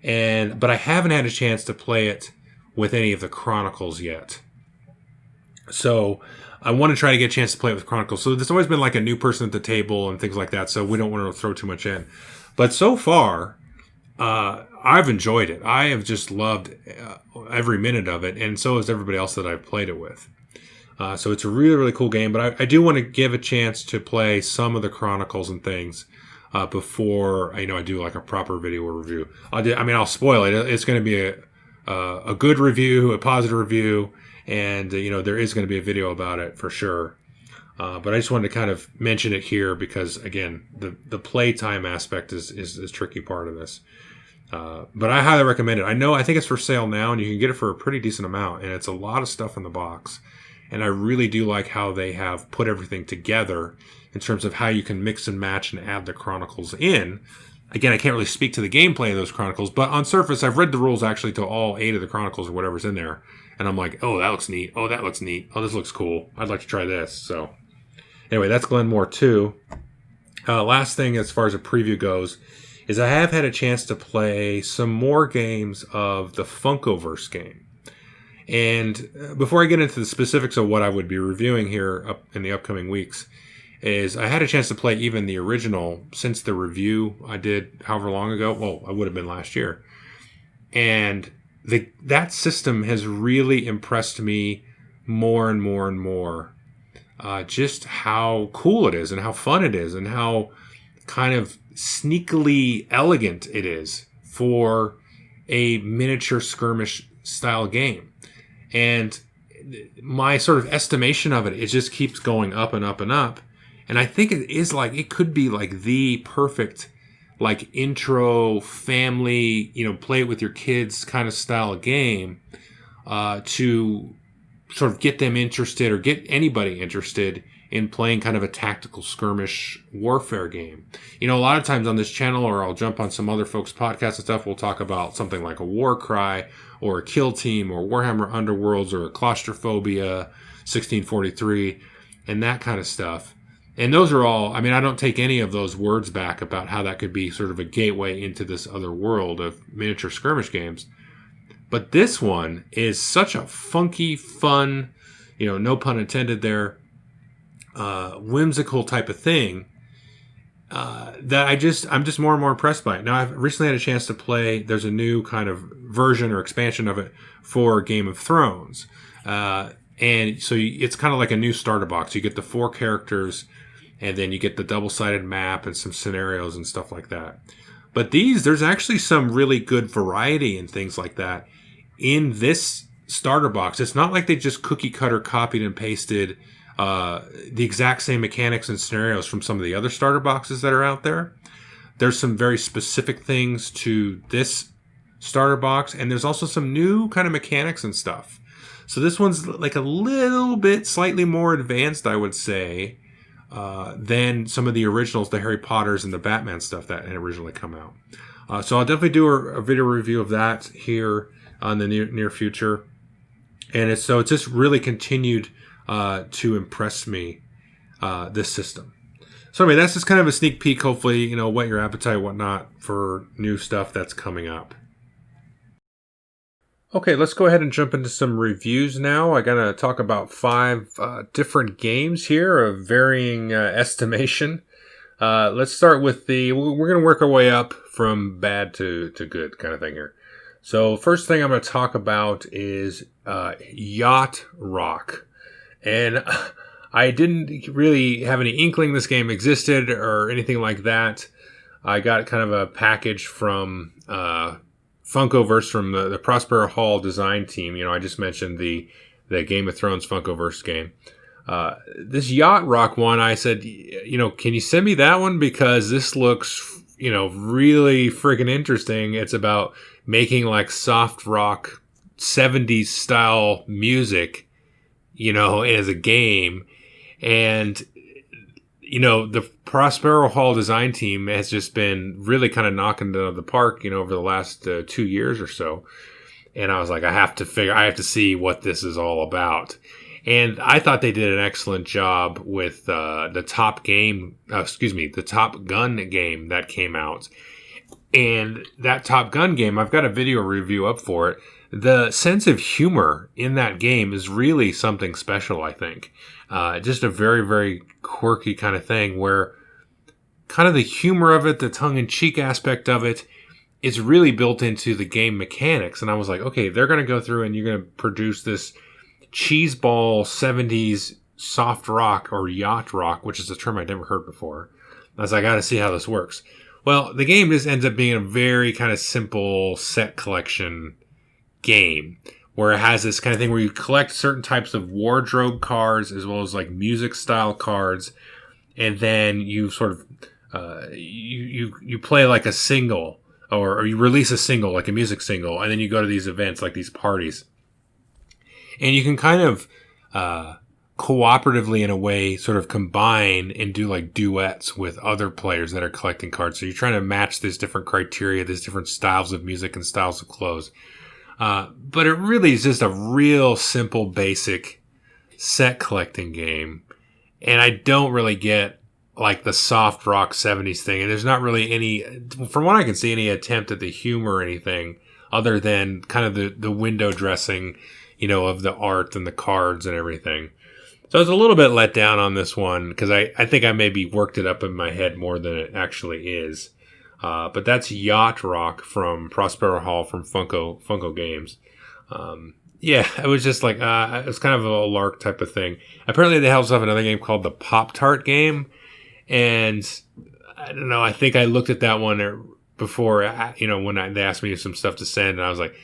But I haven't had a chance to play it with any of the Chronicles yet. So I want to try to get a chance to play it with Chronicles. So there's always been a new person at the table and things like that, so we don't want to throw too much in. But so far, I've enjoyed it. I have just loved every minute of it, and so has everybody else that I've played it with. So it's a really, really cool game, but I do want to give a chance to play some of the Chronicles and things before I do a proper video review. I'll spoil it. It's going to be a good review, a positive review, and there is going to be a video about it for sure. But I just wanted to kind of mention it here because, again, the playtime aspect is a tricky part of this. But I highly recommend it. I think it's for sale now, and you can get it for a pretty decent amount, and it's a lot of stuff in the box. And I really do like how they have put everything together in terms of how you can mix and match and add the Chronicles in. Again, I can't really speak to the gameplay of those Chronicles, but on surface, I've read the rules actually to all 8 of the Chronicles or whatever's in there. And I'm like, oh, that looks neat. Oh, that looks neat. Oh, this looks cool. I'd like to try this. So anyway, that's Glen More 2. Last thing as far as a preview goes is I have had a chance to play some more games of the Funkoverse game. And before I get into the specifics of what I would be reviewing here up in the upcoming weeks, is I had a chance to play even the original since the review I did however long ago. Well, I would have been last year. And that system has really impressed me more and more and more. Just how cool it is and how fun it is and how kind of sneakily elegant it is for a miniature skirmish style game. And my sort of estimation of it just keeps going up and up and up. And I think it is it could be the perfect intro family, play it with your kids kind of style of game to sort of get them interested or get anybody interested in playing kind of a tactical skirmish warfare game. A lot of times on this channel, or I'll jump on some other folks' podcasts and stuff, we'll talk about something like a War Cry or a Kill Team or Warhammer Underworlds or a Claustrophobia 1643 and that kind of stuff. And those are all, I don't take any of those words back about how that could be sort of a gateway into this other world of miniature skirmish games. But this one is such a funky, fun, no pun intended there, whimsical type of thing. that I'm just more and more impressed by it. Now, I've recently had a chance to play. There's a new kind of version or expansion of it for Game of Thrones, and so it's kind of like a new starter box. You get the 4 characters, and then you get the double-sided map and some scenarios and stuff like that. But there's actually some really good variety and things like that in this starter box. It's not like they just cookie cutter copied and pasted the exact same mechanics and scenarios from some of the other starter boxes that are out there. There's some very specific things to this starter box, and there's also some new kind of mechanics and stuff. So this one's like a little bit slightly more advanced, I would say, than some of the originals, the Harry Potters and the Batman stuff that had originally come out. So I'll definitely do a video review of that here in the near future. And it's just really continued to impress me, this system. So anyway, that's just kind of a sneak peek, hopefully, whet your appetite, whatnot, for new stuff that's coming up. Okay, let's go ahead and jump into some reviews now. I'm going to talk about 5 different games here of varying estimation. Let's start with we're going to work our way up from bad to good kind of thing here. So first thing I'm going to talk about is Yacht Rock. And I didn't really have any inkling this game existed or anything like that. I got kind of a package from Funkoverse from the Prospero Hall design team. I just mentioned the Game of Thrones Funkoverse game. This Yacht Rock one, I said, can you send me that one? Because this looks, really freaking interesting. It's about making like soft rock 70s style music, as a game. And, the Prospero Hall design team has just been really kind of knocking it out of the park, over the last 2 years or so. And I was like, I have to see what this is all about. And I thought they did an excellent job with the Top Gun game that came out. And that Top Gun game, I've got a video review up for it. The sense of humor in that game is really something special, I think. Just a very, very quirky kind of thing where kind of the humor of it, the tongue-in-cheek aspect of it, is really built into the game mechanics. And I was like, okay, they're going to go through and you're going to produce this cheeseball 70s soft rock or yacht rock, which is a term I'd never heard before. I was like, I got to see how this works. Well, the game just ends up being a very kind of simple set collection game where it has this kind of thing where you collect certain types of wardrobe cards as well as like music style cards, and then you sort of you play like a single or you release a single like a music single, and then you go to these events like these parties, and you can kind of cooperatively in a way sort of combine and do like duets with other players that are collecting cards. So you're trying to match these different criteria, these different styles of music and styles of clothes. But it really is just a real simple, basic set collecting game. And I don't really get like the soft rock 70s thing. And there's not really any, from what I can see, any attempt at the humor or anything other than kind of the window dressing, of the art and the cards and everything. So I was a little bit let down on this one because I think I maybe worked it up in my head more than it actually is. But that's Yacht Rock from Prospero Hall from Funko Games. It was just like, it was kind of a lark type of thing. Apparently they also have another game called the Pop-Tart game. And I don't know, I think I looked at that one before, when they asked me some stuff to send, and I was like,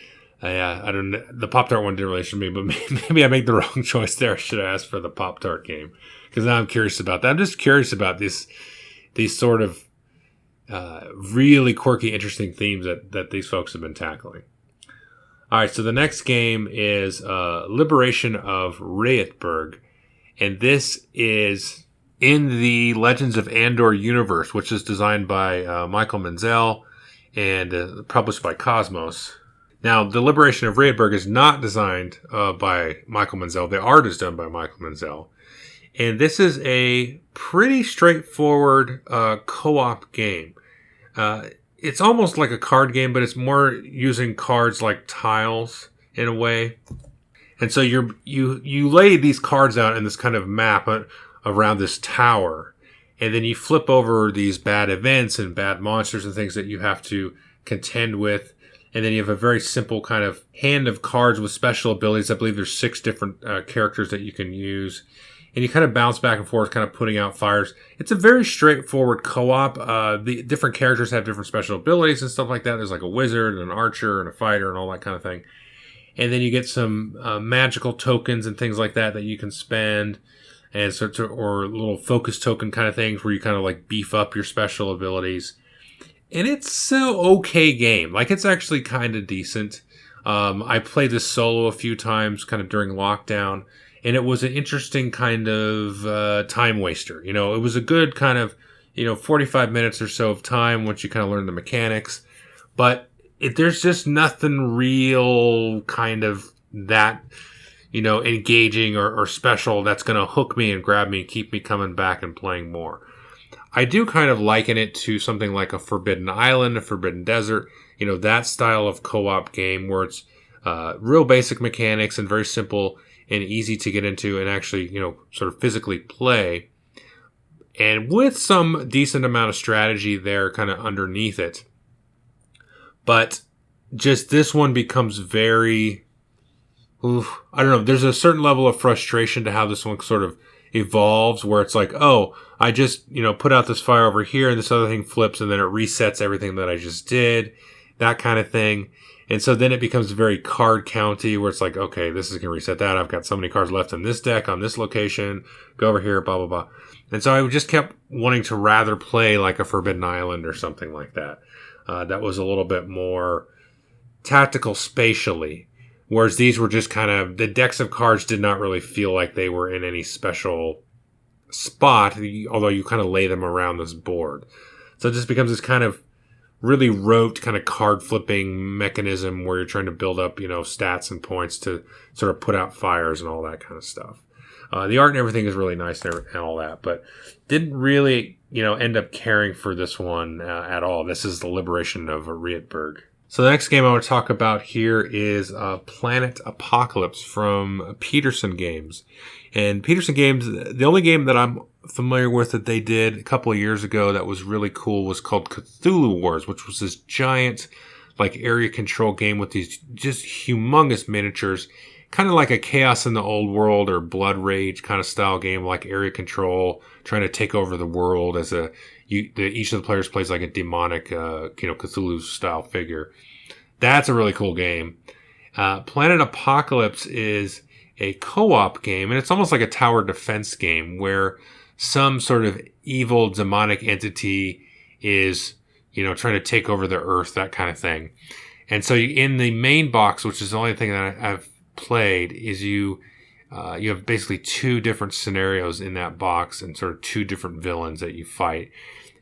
I don't know. The Pop-Tart one didn't really show me, but maybe I made the wrong choice there. I should have asked for the Pop-Tart game because now I'm curious about that. I'm just curious about these sort of really quirky, interesting themes that these folks have been tackling. All right, so the next game is Liberation of Rietburg, and this is in the Legends of Andor universe, which is designed by Michael Menzel and published by Cosmos. Now, the Liberation of Rietburg is not designed by Michael Menzel. The art is done by Michael Menzel. And this is a pretty straightforward co-op game. It's almost like a card game, but it's more using cards like tiles in a way. And so you lay these cards out in this kind of map around this tower. And then you flip over these bad events and bad monsters and things that you have to contend with. And then you have a very simple kind of hand of cards with special abilities. I believe there's 6 different characters that you can use. And you kind of bounce back and forth, kind of putting out fires. It's a very straightforward co-op. The different characters have different special abilities and stuff like that. There's like a wizard and an archer and a fighter and all that kind of thing. And then you get some magical tokens and things like that you can spend. And or little focus token kind of things where you kind of like beef up your special abilities. And it's an okay game. Like, it's actually kind of decent. I played this solo a few times kind of during lockdown. And it was an interesting kind of time waster. You know, it was a good kind of, 45 minutes or so of time once you kind of learn the mechanics. But there's just nothing real kind of that, engaging or special that's going to hook me and grab me and keep me coming back and playing more. I do kind of liken it to something like a Forbidden Island, a Forbidden Desert, that style of co-op game where it's real basic mechanics and very simple and easy to get into and actually, sort of physically play. And with some decent amount of strategy there kind of underneath it. But just this one becomes very, I don't know, there's a certain level of frustration to how this one sort of evolves where it's like, oh, I just, put out this fire over here and this other thing flips and then it resets everything that I just did, that kind of thing. And so then it becomes very card county where it's like, okay, this is going to reset that. I've got so many cards left in this deck on this location. Go over here, blah, blah, blah. And so I just kept wanting to rather play like a Forbidden Island or something like that. That was a little bit more tactical spatially. Whereas these were just kind of, the decks of cards did not really feel like they were in any special spot, although you kind of lay them around this board. So it just becomes this kind of really rote kind of card flipping mechanism where you're trying to build up, stats and points to sort of put out fires and all that kind of stuff. The art and everything is really nice and all that, but didn't really, end up caring for this one at all. This is the Liberation of Rietburg. So the next game I want to talk about here is Planet Apocalypse from Peterson Games. And Peterson Games, the only game that I'm familiar with that they did a couple of years ago that was really cool was called Cthulhu Wars, which was this giant like area control game with these just humongous miniatures, kind of like a Chaos in the Old World or Blood Rage kind of style game, like area control, trying to take over the world as each of the players plays like a demonic, Cthulhu style figure. That's a really cool game. Planet Apocalypse is a co-op game, and it's almost like a tower defense game where some sort of evil demonic entity is, trying to take over the earth, that kind of thing. And so in the main box, which is the only thing that I've played, is you have basically 2 different scenarios in that box and sort of 2 different villains that you fight.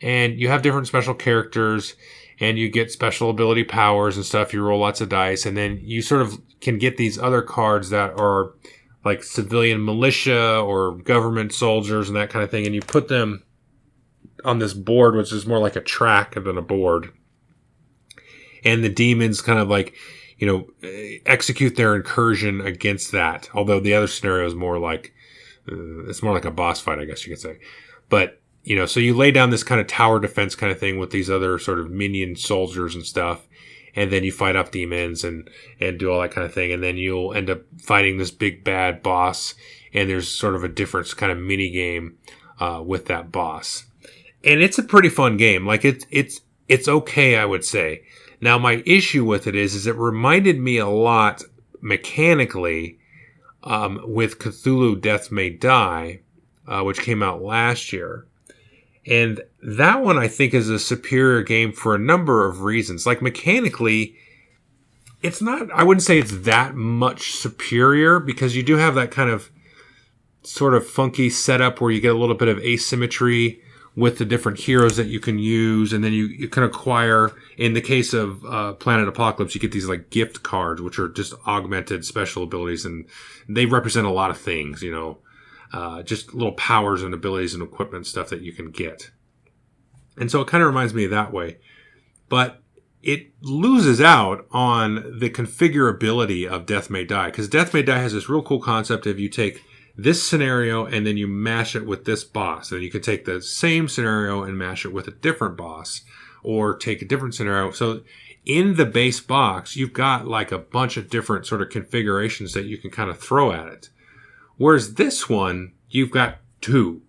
And you have different special characters and you get special ability powers and stuff. You roll lots of dice and then you sort of can get these other cards that are like civilian militia or government soldiers and that kind of thing. And you put them on this board, which is more like a track than a board. And the demons kind of like, execute their incursion against that. Although the other scenario is more like, it's more like a boss fight, I guess you could say. But, so you lay down this kind of tower defense kind of thing with these other sort of minion soldiers and stuff. And then you fight off demons and do all that kind of thing. And then you'll end up fighting this big bad boss. And there's sort of a different kind of mini game, with that boss. And it's a pretty fun game. Like it's okay, I would say. Now, my issue with it is it reminded me a lot mechanically with Cthulhu Death May Die, which came out last year. And that one, I think, is a superior game for a number of reasons. Like, mechanically, it's not, I wouldn't say it's that much superior because you do have that kind of sort of funky setup where you get a little bit of asymmetry with the different heroes that you can use. And then you can acquire, in the case of Planet Apocalypse, you get these like gift cards, which are just augmented special abilities. And they represent a lot of things, just little powers and abilities and equipment stuff that you can get. And so it kind of reminds me of that way. But it loses out on the configurability of Death May Die. Because Death May Die has this real cool concept of you take this scenario and then you mash it with this boss. And you can take the same scenario and mash it with a different boss, or take a different scenario. So in the base box, you've got like a bunch of different sort of configurations that you can kind of throw at it. Whereas this one, you've got 2,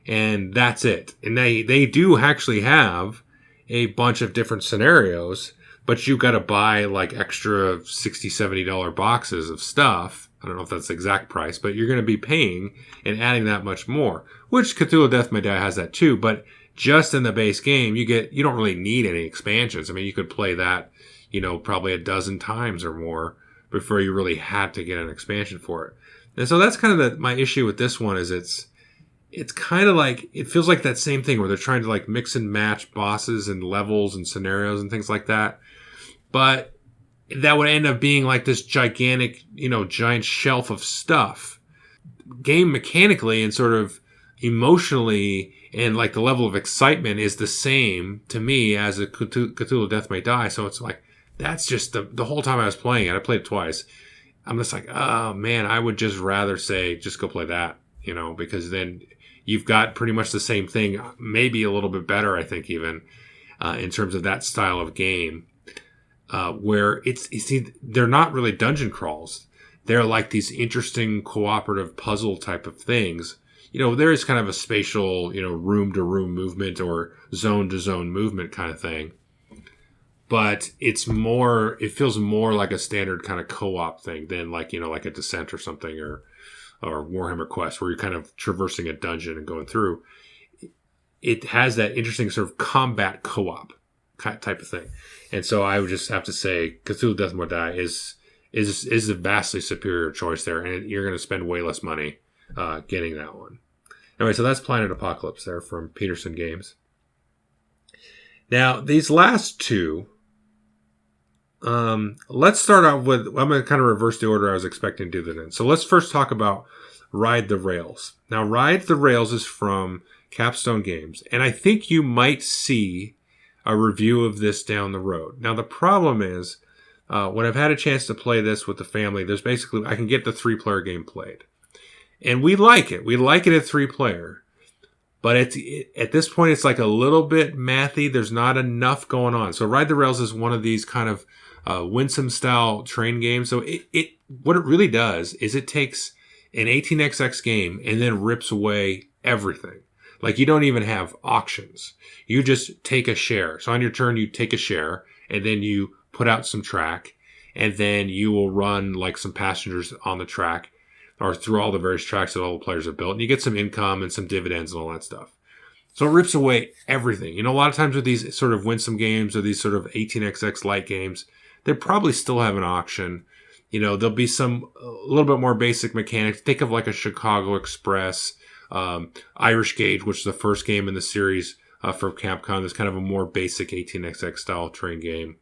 and that's it. And they do actually have a bunch of different scenarios, but you've got to buy like extra $60, $70 boxes of stuff. I don't know if that's the exact price, but you're going to be paying and adding that much more, which Cthulhu Death May Die has that too. But just in the base game, you don't really need any expansions. I mean, you could play that, probably a dozen times or more before you really had to get an expansion for it. And so that's kind of my issue with this one is it's kind of like, it feels like that same thing where they're trying to like mix and match bosses and levels and scenarios and things like that. But that would end up being like this gigantic, giant shelf of stuff. Game mechanically and sort of emotionally, and like the level of excitement is the same to me as a Cthulhu Death May Die. So it's like, that's just the whole time I was playing it. I played it twice. I'm just like, oh man, I would just rather say, just go play that, because then you've got pretty much the same thing, maybe a little bit better, I think, even in terms of that style of game, where they're not really dungeon crawls. They're like these interesting cooperative puzzle type of things. There is kind of a spatial, room to room movement or zone to zone movement kind of thing. But it feels more like a standard kind of co-op thing than like a Descent or something or Warhammer Quest where you're kind of traversing a dungeon and going through. It has that interesting sort of combat co-op type of thing. And so I would just have to say Cthulhu Death May Die is a vastly superior choice there, and you're going to spend way less money getting that one. Anyway, so that's Planet Apocalypse there from Peterson Games. Now, these last 2, let's start out with, I'm going to kind of reverse the order I was expecting to do that in. So let's first talk about Ride the Rails. Now, Ride the Rails is from Capstone Games, and I think you might see a review of this down the road. Now, the problem is, when I've had a chance to play this with the family, there's basically, I can get the 3-player game played. And we like it. We like it at 3-player. But at this point, it's like a little bit mathy. There's not enough going on. So Ride the Rails is one of these kind of Winsome-style train games. So what it really does is it takes an 18xx game and then rips away everything. Like, you don't even have auctions. You just take a share. So on your turn, you take a share, and then you put out some track, and then you will run like some passengers on the track or through all the various tracks that all the players have built, and you get some income and some dividends and all that stuff. So it rips away everything. A lot of times with these sort of Winsome games or these sort of 18xx light games, they probably still have an auction. There'll be some a little bit more basic mechanics. Think of like a Chicago Express, Irish Gauge, which is the first game in the series from Capcom. That's kind of a more basic 18xx style train game.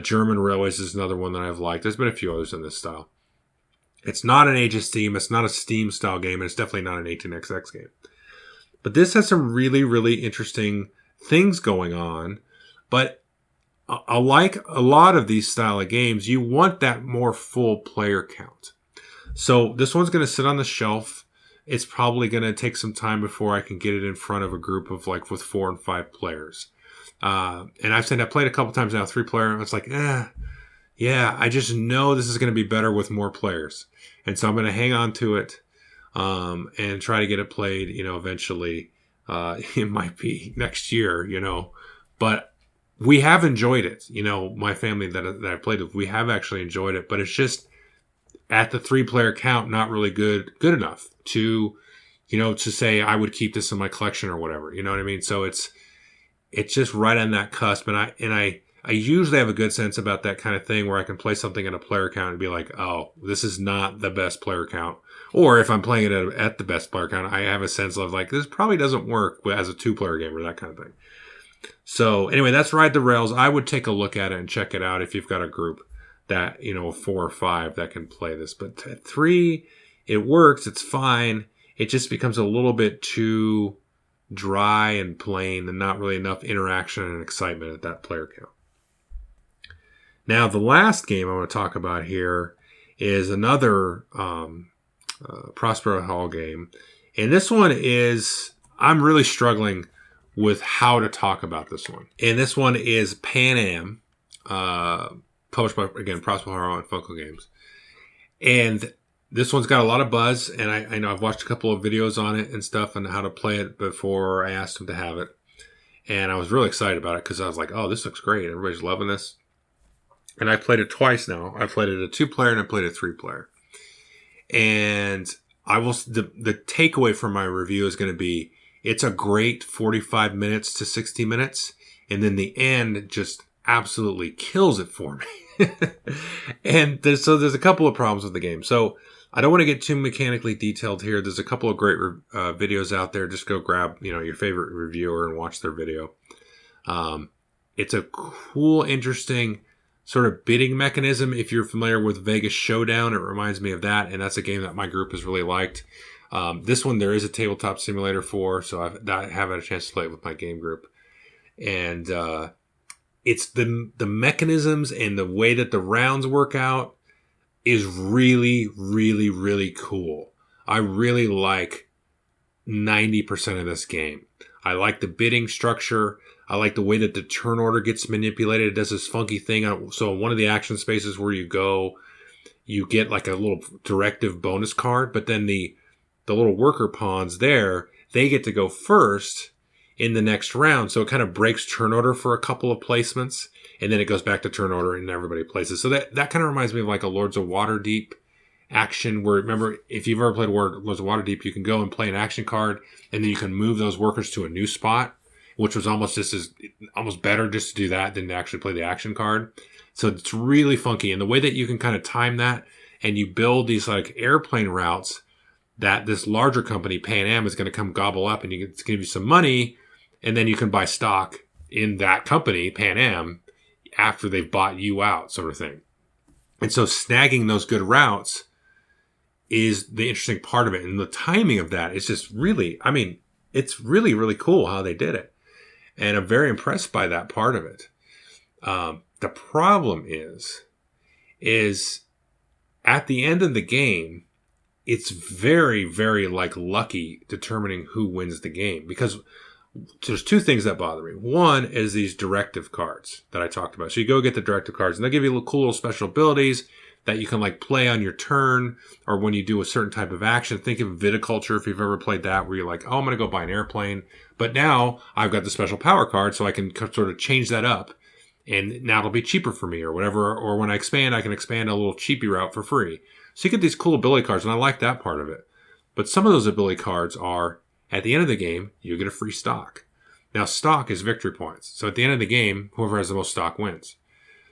German Railways is another one that I've liked. There's been a few others in this style. It's not an Age of Steam. It's not a Steam style game. And it's definitely not an 18xx game. But this has some really, really interesting things going on. But like a lot of these style of games, you want that more full player count. So this one's going to sit on the shelf. It's probably going to take some time before I can get it in front of a group of like with 4 and 5 players. And I've said I played a couple times now, 3-player, and it's like, yeah, I just know this is going to be better with more players. And so I'm going to hang on to it and try to get it played, eventually. It might be next year, But we have enjoyed it. My family that I played with, we have actually enjoyed it. But it's just at the 3-player count, not really good enough to, to say I would keep this in my collection or whatever. You know what I mean? So it's just right on that cusp. And I usually have a good sense about that kind of thing where I can play something in a player count and be like, oh, this is not the best player count. Or if I'm playing it at the best player count, I have a sense of like, this probably doesn't work as a 2-player game or that kind of thing. So anyway, that's Ride the Rails. I would take a look at it and check it out if you've got a group that, 4 or 5 that can play this. But at 3, it works. It's fine. It just becomes a little bit too dry and plain and not really enough interaction and excitement at that player count. Now, the last game I want to talk about here is another Prospero Hall game. And this one is, I'm really struggling with how to talk about this one. And this one is Pan Am, published by, again, Prospero Hall and Funko Games. And this one's got a lot of buzz, and I know I've watched a couple of videos on it and stuff and how to play it before I asked them to have it. And I was really excited about it because I was like, oh, this looks great. Everybody's loving this. And I played it twice now. I played it a 2-player and I played a 3-player. And the takeaway from my review is going to be, it's a great 45 minutes to 60 minutes. And then the end just absolutely kills it for me. And there's a couple of problems with the game. So I don't want to get too mechanically detailed here. There's a couple of great videos out there. Just go grab, your favorite reviewer and watch their video. It's a cool, interesting sort of bidding mechanism. If you're familiar with Vegas Showdown, it reminds me of that. And that's a game that my group has really liked. This one, there is a tabletop simulator for, so I have had a chance to play it with my game group. And it's the mechanisms and the way that the rounds work out is really, really, really cool. I really like 90% of this game. I like the bidding structure. I like the way that the turn order gets manipulated. It does this funky thing. So one of the action spaces where you go, you get like a little directive bonus card, but then the little worker pawns there, they get to go first in the next round. So it kind of breaks turn order for a couple of placements, and then it goes back to turn order and everybody places. So that kind of reminds me of like a Lords of Waterdeep action where, remember, if you've ever played Lords of Waterdeep, you can go and play an action card, and then you can move those workers to a new spot, which was almost better just to do that than to actually play the action card. So it's really funky. And the way that you can kind of time that, and you build these like airplane routes that this larger company, Pan Am, is going to come gobble up, and it's going to give you some money, and then you can buy stock in that company, Pan Am, after they've bought you out, sort of thing. And so snagging those good routes is the interesting part of it. And the timing of that is just really, it's really, really cool how they did it. And I'm very impressed by that part of it. The problem is at the end of the game, it's very, very lucky determining who wins the game, because there's two things that bother me. One is these directive cards that I talked about. So you go get the directive cards, and they'll give you cool little special abilities that you can play on your turn or when you do a certain type of action. Think of Viticulture if you've ever played that, where you're like, oh, I'm going to go buy an airplane. But now I've got the special power card, so I can sort of change that up, and now it'll be cheaper for me or whatever. Or when I expand, I can expand a little cheapy route for free. So you get these cool ability cards, and I like that part of it. But some of those ability cards are, at the end of the game, you get a free stock. Now, stock is victory points. So at the end of the game, whoever has the most stock wins.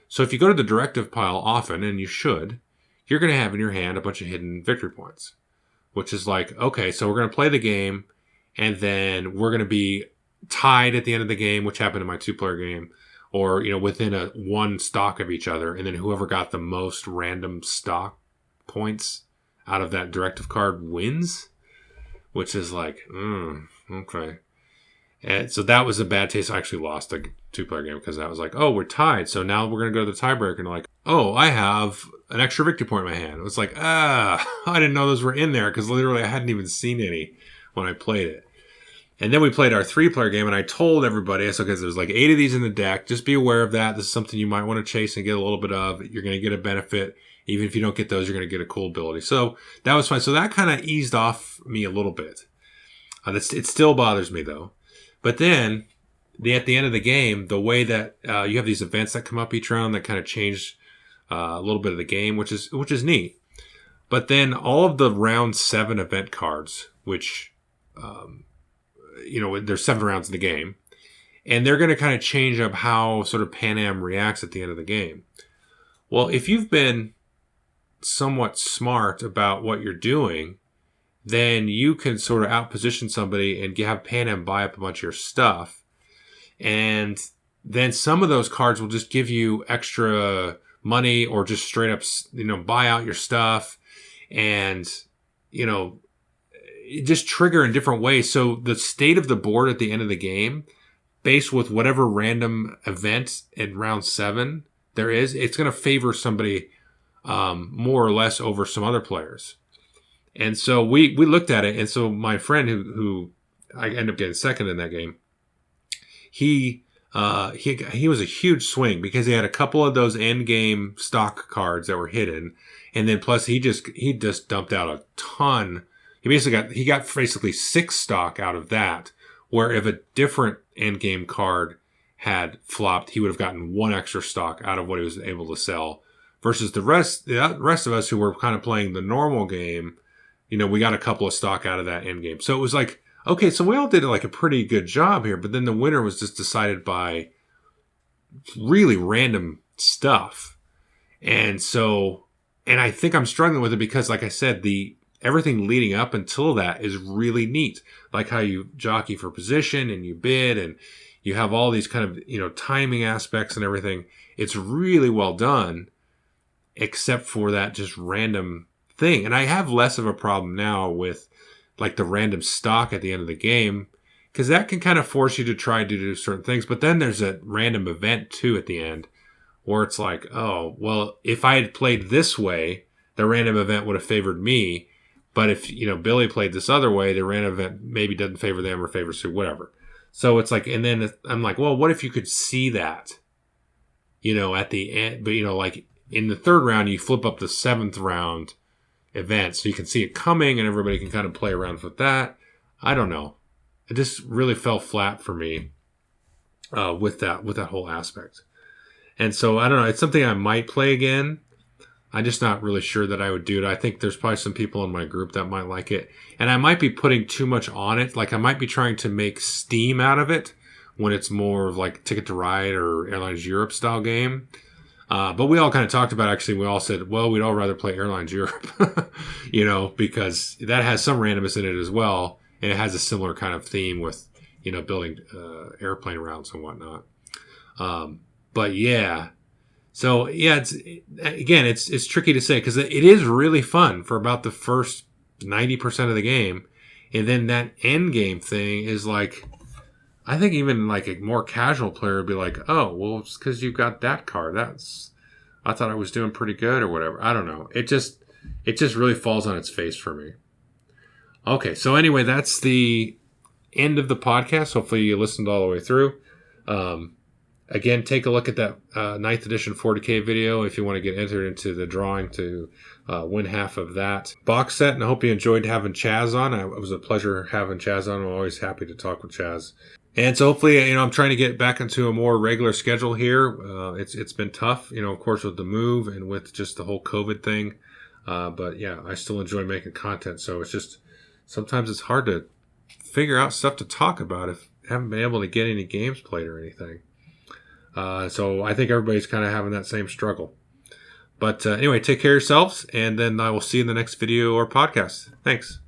So if you go to the directive pile often, and you should, you're going to have in your hand a bunch of hidden victory points, which is like, okay, so we're going to play the game, and then we're going to be tied at the end of the game, which happened in my 2-player game, or, within one stock of each other, and then whoever got the most random stock points out of that directive card wins, which is like, okay. And so that was a bad taste. I actually lost a 2-player game because I was like, oh, we're tied. So now we're going to go to the tiebreaker. And like, oh, I have an extra victory point in my hand. It was like, I didn't know those were in there because literally I hadn't even seen any when I played it. And then we played our 3-player game, and I told everybody, because there's 8 of these in the deck. Just be aware of that. This is something you might want to chase and get a little bit of. You're going to get a benefit. Even if you don't get those, you're going to get a cool ability. So that was fine. So that kind of eased off me a little bit. It still bothers me, though. But then, at the end of the game, the way that you have these events that come up each round that kind of change a little bit of the game, which is neat. But then all of the round 7 event cards, which, there's 7 rounds in the game, and they're going to kind of change up how sort of Pan Am reacts at the end of the game. Well, if you've been somewhat smart about what you're doing, then you can sort of outposition somebody and have Pan Am buy up a bunch of your stuff. And then some of those cards will just give you extra money or just straight up, buy out your stuff and, just trigger in different ways. So the state of the board at the end of the game, based with whatever random event in round 7 there is, it's going to favor somebody more or less over some other players. And so we looked at it, and so my friend who I ended up getting second in that game, he was a huge swing because he had a couple of those end game stock cards that were hidden, and then plus he just dumped out a ton. He got basically 6 stock out of that, where if a different end game card had flopped, he would have gotten 1 extra stock out of what he was able to sell. Versus the rest of us who were kind of playing the normal game, we got a couple of stock out of that end game. So it was like, okay, so we all did like a pretty good job here, but then the winner was just decided by really random stuff. And I think I'm struggling with it because, like I said, everything leading up until that is really neat. Like how you jockey for position and you bid and you have all these kind of, timing aspects and everything. It's really well done, except for that just random thing. And I have less of a problem now with like the random stock at the end of the game, because that can kind of force you to try to do certain things. But then there's a random event too at the end where it's like, oh, well, if I had played this way, the random event would have favored me. But if, Billy played this other way, the random event maybe doesn't favor them or favors Sue, whatever. So it's like, and then I'm like, well, what if you could see that, at the end, but, like in the 3rd round, you flip up the 7th round event so you can see it coming and everybody can kind of play around with that. I don't know. It just really fell flat for me with that whole aspect. And so I don't know. It's something I might play again. I'm just not really sure that I would do it. I think there's probably some people in my group that might like it. And I might be putting too much on it. Like I might be trying to make steam out of it when it's more of like Ticket to Ride or Airlines Europe style game. But we all kind of talked about, actually, we all said, well, we'd all rather play Airlines Europe, because that has some randomness in it as well. And it has a similar kind of theme with, building airplane routes and whatnot. But yeah. So yeah, it's tricky to say because it is really fun for about the first 90% of the game. And then that end game thing is like, I think even like a more casual player would be like, oh, well, it's because you got that card. I thought I was doing pretty good or whatever. I don't know. It just really falls on its face for me. Okay. So anyway, that's the end of the podcast. Hopefully you listened all the way through. Again, take a look at that 9th edition 40K video if you want to get entered into the drawing to win half of that box set. And I hope you enjoyed having Chaz on. It was a pleasure having Chaz on. I'm always happy to talk with Chaz. And so hopefully, I'm trying to get back into a more regular schedule here. It's been tough, of course, with the move and with just the whole COVID thing. But yeah, I still enjoy making content. So it's just, sometimes it's hard to figure out stuff to talk about if I haven't been able to get any games played or anything. So I think everybody's kind of having that same struggle. But anyway, take care of yourselves, and then I will see you in the next video or podcast. Thanks.